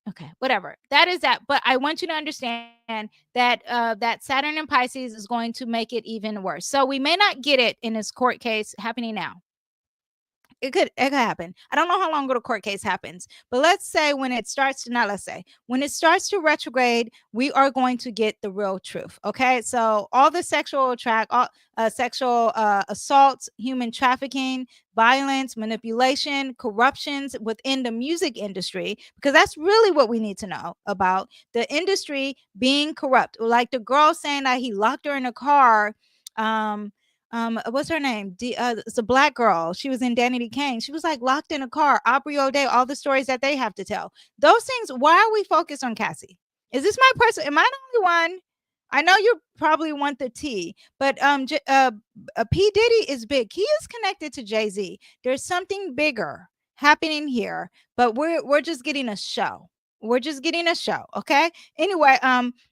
okay, whatever. That is that. But I want you to understand that that Saturn in Pisces is going to make it even worse. So we may not get it in this court case happening now. It could happen. I don't know how long the court case happens, but let's say when it starts to when it starts to retrograde, we are going to get the real truth. Okay, so all the sexual assaults, human trafficking, violence, manipulation, corruptions within the music industry, because that's really what we need to know about the industry being corrupt. Like the girl saying that he locked her in a car. What's her name? It's a black girl. She was in Danny Kane. She was like locked in a car. Aubrey O'Day, all the stories that they have to tell. Those things. Why are we focused on Cassie? Is this my person? Am I the only one? I know you probably want the T, but P. Diddy is big. He is connected to JayZ. There's something bigger happening here, but we're just getting a show. We're just getting a show. Okay. Anyway,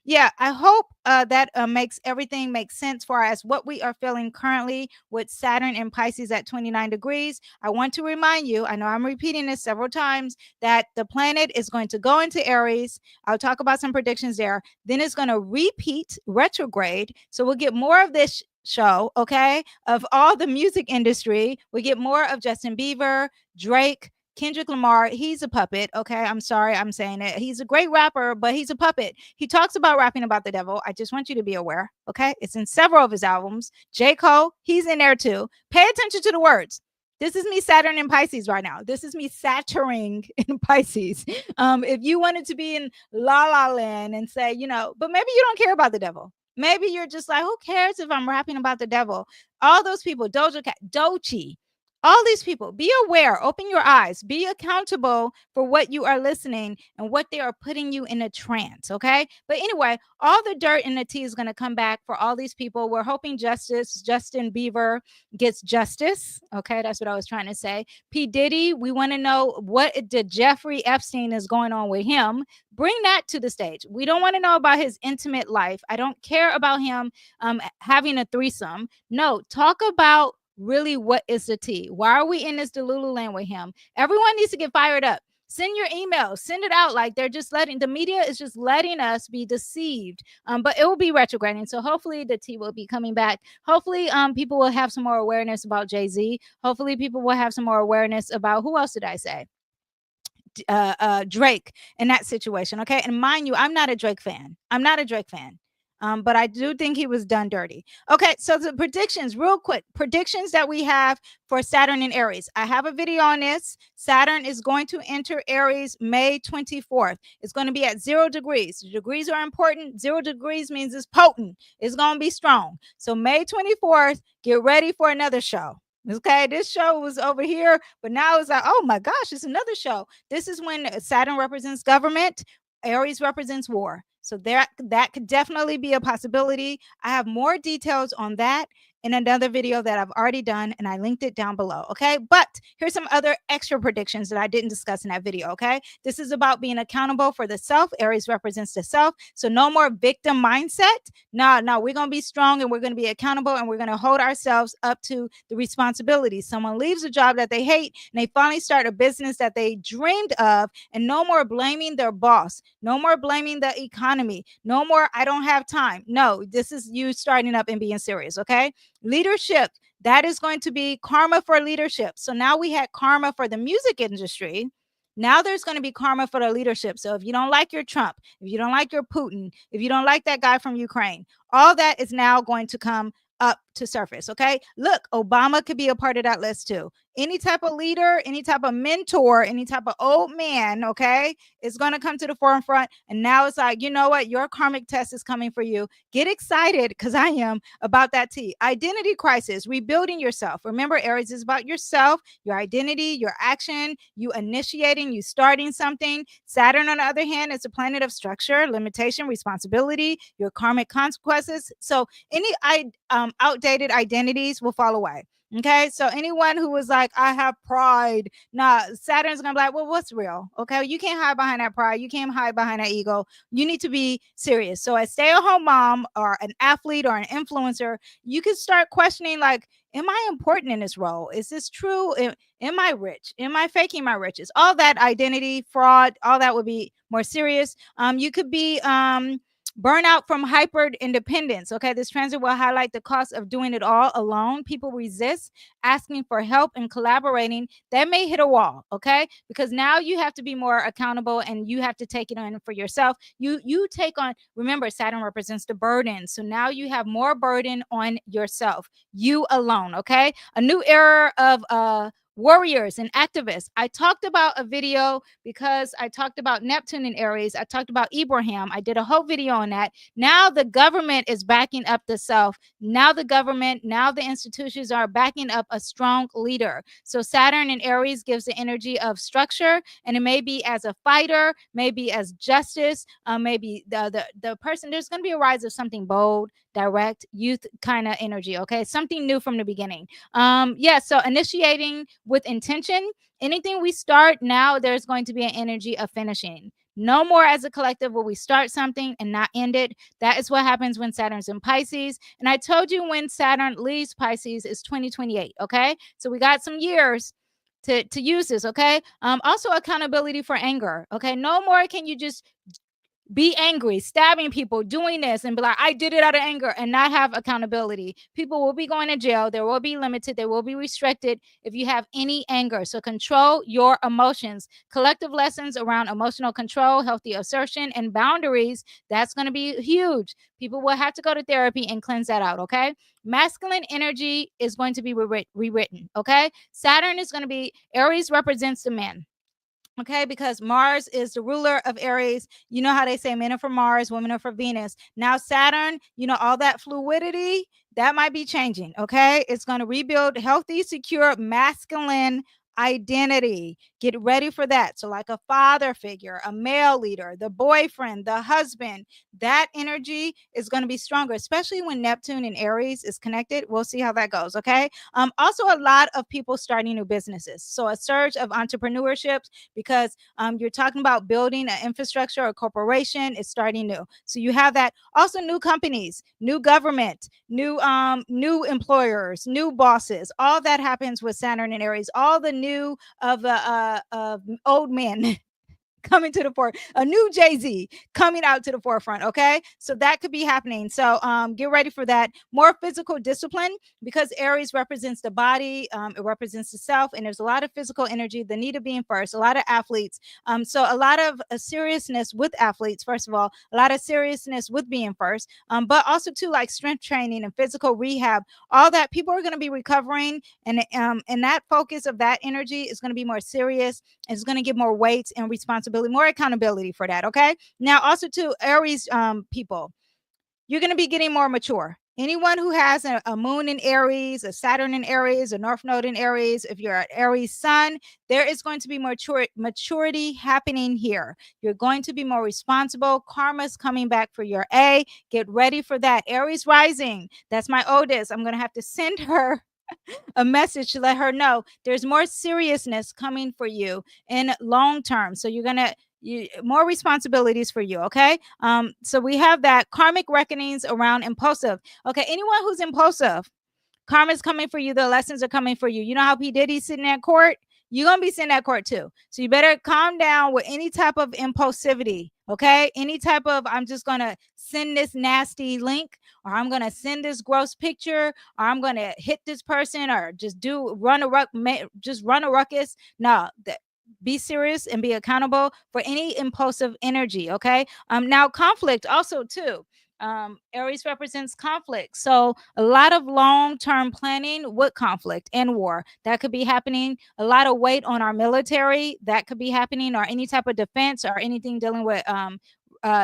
yeah, I hope that makes everything make sense for us what we are feeling currently with Saturn and Pisces at 29 degrees. I want to remind you, I know I'm repeating this several times, that the planet is going to go into Aries. I'll talk about some predictions there. Then it's going to repeat retrograde. So we'll get more of this show, okay, of all the music industry. We get more of Justin Bieber, Drake, Kendrick Lamar. He's a puppet. Okay. I'm sorry. I'm saying it. He's a great rapper, but he's a puppet. He talks about rapping about the devil. I just want you to be aware. Okay. It's in several of his albums. J. Cole, he's in there too. Pay attention to the words. This is me Saturn in Pisces right now. This is me Saturning in Pisces. If you wanted to be in La La Land and say, you know, but maybe you don't care about the devil. Maybe you're just like, who cares if I'm rapping about the devil? All those people, Doja Cat, Doechii, all these people, be aware, open your eyes, be accountable for what you are listening and what they are putting you in a trance. Okay. But anyway, all the dirt and the tea is going to come back for all these people. We're hoping Justin Bieber gets justice. Okay. That's what I was trying to say. P. Diddy, we want to know what did Jeffrey Epstein is going on with him. Bring that to the stage. We don't want to know about his intimate life. I don't care about him having a threesome. No, talk about really what is the tea. Why are we in this Delulu land with him? Everyone needs to get fired up. Send your emails, send it out. Like they're just letting, the media is just letting us be deceived. But it will be retrograding. So hopefully the tea will be coming back. Hopefully people will have some more awareness about JayZ. Hopefully people will have some more awareness about, who else did I say? Drake in that situation. Okay. And mind you, I'm not a Drake fan. But I do think he was done dirty. Okay, so the predictions, real quick, predictions that we have for Saturn and Aries. I have a video on this. Saturn is going to enter Aries May 24th. It's going to be at 0 degrees. The degrees are important. 0 degrees means it's potent. It's going to be strong. So May 24th, get ready for another show. Okay, this show was over here, but now it's like, oh my gosh, it's another show. This is when Saturn represents government, Aries represents war. So that could definitely be a possibility. I have more details on that in another video that I've already done, and I linked it down below. Okay, but here's some other extra predictions that I didn't discuss in that video. Okay, this is about being accountable for the self. Aries represents the self, so no more victim mindset. No, we're going to be strong, and we're going to be accountable, and we're going to hold ourselves up to the responsibilities. Someone leaves a job that they hate and they finally start a business that they dreamed of, and no more blaming their boss, no more blaming the economy, no more I don't have time. No, this is you starting up and being serious. Okay, leadership, that is going to be karma for leadership. So now we had karma for the music industry. Now there's going to be karma for the leadership. So if you don't like your Trump, if you don't like your Putin, if you don't like that guy from Ukraine, all that is now going to come up to surface. Okay, look, Obama could be a part of that list too. Any type of leader, any type of mentor, any type of old man, okay, is going to come to the forefront. And now it's like, you know what, your karmic test is coming for you. Get excited, because I am, about that tea. Identity crisis, rebuilding yourself. Remember, Aries is about yourself, your identity, your action, you initiating, you starting something. Saturn, on the other hand, is a planet of structure, limitation, responsibility, your karmic consequences. So any outdated identities will fall away. Okay, so anyone who was like, I have pride, nah, Saturn's gonna be like, well, what's real? Okay, you can't hide behind that pride, you can't hide behind that ego. You need to be serious. So, a stay-at-home mom or an athlete or an influencer, you can start questioning, like, am I important in this role? Is this true? Am I rich? Am I faking my riches? All that identity fraud, all that would be more serious. You could be burnout from hyper independence. Okay, this transit will highlight the cost of doing it all alone. People resist asking for help and collaborating. That may hit a wall. Okay, because now you have to be more accountable and you have to take it on for yourself. You take on. Remember, Saturn represents the burden, so now you have more burden on yourself. You alone. Okay, a new era of warriors and activists. I talked about a video because I talked about Neptune in Aries. I talked about Abraham. I did a whole video on that. Now the government is backing up the self. Now the government, now the institutions are backing up a strong leader. So Saturn in Aries gives the energy of structure, and it may be as a fighter, maybe as justice, maybe the person. There's going to be a rise of something bold, direct, youth kind of energy. Okay, something new from the beginning. Yeah, so initiating with intention. Anything we start now, there's going to be an energy of finishing. No more as a collective will we start something and not end it. That is what happens when Saturn's in Pisces. And I told you when Saturn leaves Pisces is 2028. Okay, so we got some years to use this. Okay, also accountability for anger. Okay, no more can you just be angry, stabbing people, doing this, and be like, I did it out of anger, and not have accountability. People will be going to jail. There will be limited. They will be restricted if you have any anger. So control your emotions. Collective lessons around emotional control, healthy assertion, and boundaries. That's going to be huge. People will have to go to therapy and cleanse that out. Okay. Masculine energy is going to be rewritten. Okay. Saturn is going to be, Aries represents the men. Okay, because Mars is the ruler of Aries. You know how they say men are for Mars, women are for Venus. Now Saturn, you know, all that fluidity, that might be changing. Okay, it's going to rebuild healthy, secure, masculine identity. Get ready for that. So, like a father figure, a male leader, the boyfriend, the husband, that energy is going to be stronger, especially when Neptune in Aries is connected. We'll see how that goes. Okay. Also, a lot of people starting new businesses. So, a surge of entrepreneurship, because you're talking about building an infrastructure or corporation is starting new. So you have that. Also, new companies, new government, new employers, new bosses. All that happens with Saturn and Aries. All the new of old men coming to the forefront, a new JayZ coming out to the forefront. Okay, so that could be happening. So get ready for that. More physical discipline, because Aries represents the body, it represents the self, and there's a lot of physical energy, the need of being first, a lot of athletes. So a lot of seriousness with athletes, first of all, a lot of seriousness with being first, but also too, like strength training and physical rehab, all that. People are going to be recovering, and that focus of that energy is going to be more serious. It's going to give more weight and responsibility, more accountability for that. Okay. Now, also to Aries people, you're going to be getting more mature. Anyone who has a moon in Aries, a Saturn in Aries, a North Node in Aries, if you're an Aries sun, there is going to be maturity happening here. You're going to be more responsible. Karma's coming back for your A. Get ready for that. Aries rising. That's my oldest. I'm going to have to send her a message to let her know there's more seriousness coming for you in long term. So you're going to more responsibilities for you. Okay. So we have that karmic reckonings around impulsive. Okay. Anyone who's impulsive, karma's coming for you. The lessons are coming for you. You know how P.Diddy sitting at court? You're going to be sitting at court too. So you better calm down with any type of impulsivity. Okay. Any type of, I'm just going to send this nasty link, or I'm going to send this gross picture, or I'm going to hit this person, or just run a ruckus. No, be serious and be accountable for any impulsive energy. Okay. Now conflict also too. Aries represents conflict. So a lot of long-term planning with conflict and war that could be happening. A lot of weight on our military that could be happening, or any type of defense, or anything dealing with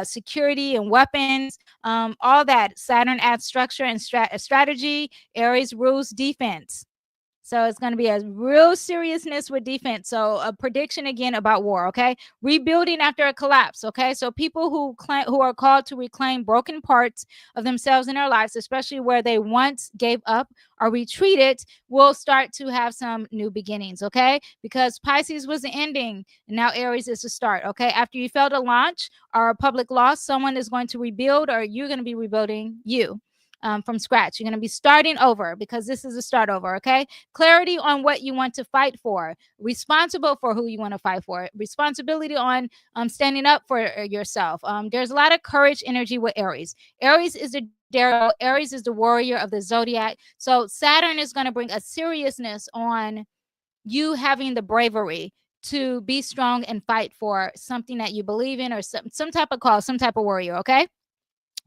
security and weapons. All that. Saturn adds structure and strategy. Aries rules defense. So it's going to be a real seriousness with defense. So a prediction again about war. Okay. Rebuilding after a collapse. Okay. So people who are called to reclaim broken parts of themselves in their lives, especially where they once gave up or retreated, will start to have some new beginnings. Okay. Because Pisces was the ending, and now Aries is the start. Okay. After you failed a launch or a public loss, someone is going to rebuild, or you're going to be rebuilding you. From scratch. You're going to be starting over, because this is a start over. Okay. Clarity on what you want to fight for, responsible for who you want to fight for, responsibility on standing up for yourself. There's a lot of courage energy with Aries. Aries is the daredevil. Aries is the warrior of the zodiac. So Saturn is going to bring a seriousness on you having the bravery to be strong and fight for something that you believe in, or some type of cause, some type of warrior. Okay.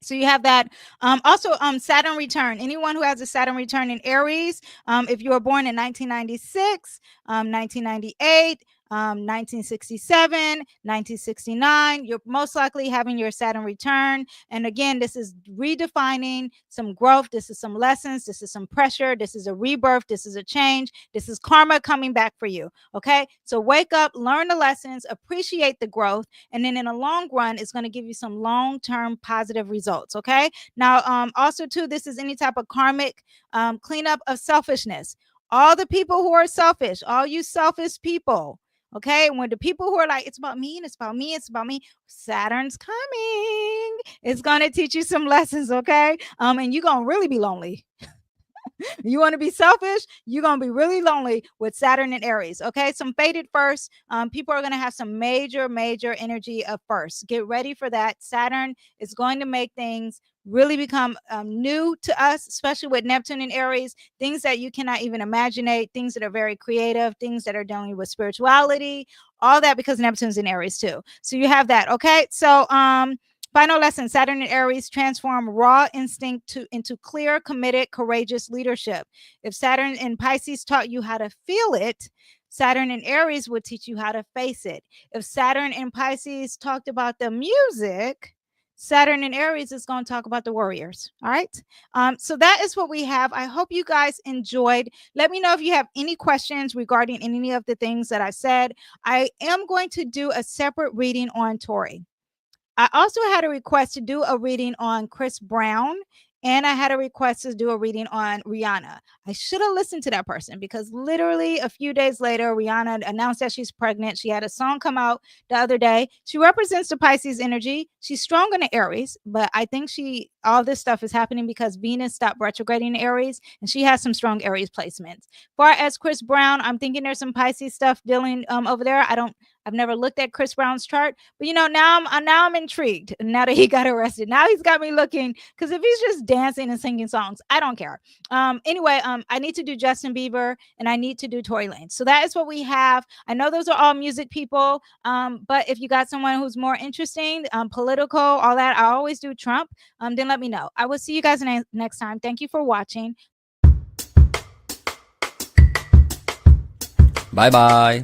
So you have that. Also, Saturn return. Anyone who has a Saturn return in Aries, if you were born in 1996, 1998, 1967, 1969, you're most likely having your Saturn return. And again, this is redefining some growth. This is some lessons. This is some pressure. This is a rebirth. This is a change. This is karma coming back for you. Okay. So wake up, learn the lessons, appreciate the growth. And then in the long run, it's going to give you some long-term positive results. Okay. Now, also too, this is any type of karmic cleanup of selfishness. All the people who are selfish, all you selfish people. Okay. When the people who are like, it's about me and it's about me, it's about me, Saturn's coming. It's going to teach you some lessons. Okay. And you're going to really be lonely. You want to be selfish, you're going to be really lonely with Saturn and Aries. Okay. Some faded first. People are going to have some major energy of first. Get ready for that. Saturn is going to make things really become new to us, especially with Neptune and Aries, things that you cannot even imagine, things that are very creative, things that are dealing with spirituality, all that, because Neptune's in Aries too. So you have that. Okay. So, final lesson, Saturn and Aries transform raw instinct into clear, committed, courageous leadership. If Saturn and Pisces taught you how to feel it, Saturn and Aries would teach you how to face it. If Saturn and Pisces talked about the music, Saturn and Aries is going to talk about the warriors. All right. So that is what we have. I hope you guys enjoyed. Let me know if you have any questions regarding any of the things that I said. I am going to do a separate reading on Tory. I also had a request to do a reading on Chris Brown, and I had a request to do a reading on Rihanna. I should have listened to that person, because literally a few days later, Rihanna announced that she's pregnant. She had a song come out the other day. She represents the Pisces energy. She's strong in the Aries, but I think all this stuff is happening because Venus stopped retrograding in Aries, and she has some strong Aries placements. Far as Chris Brown, I'm thinking there's some Pisces stuff dealing over there. I've never looked at Chris Brown's chart, but now I'm intrigued. Now that he got arrested, now he's got me looking, because if he's just dancing and singing songs, I don't care. Anyway, I need to do Justin Bieber, and I need to do Tory Lane. So that is what we have. I know those are all music people, but if you got someone who's more interesting, political, all that, I always do Trump. Then let me know. I will see you guys next time. Thank you for watching. Bye bye.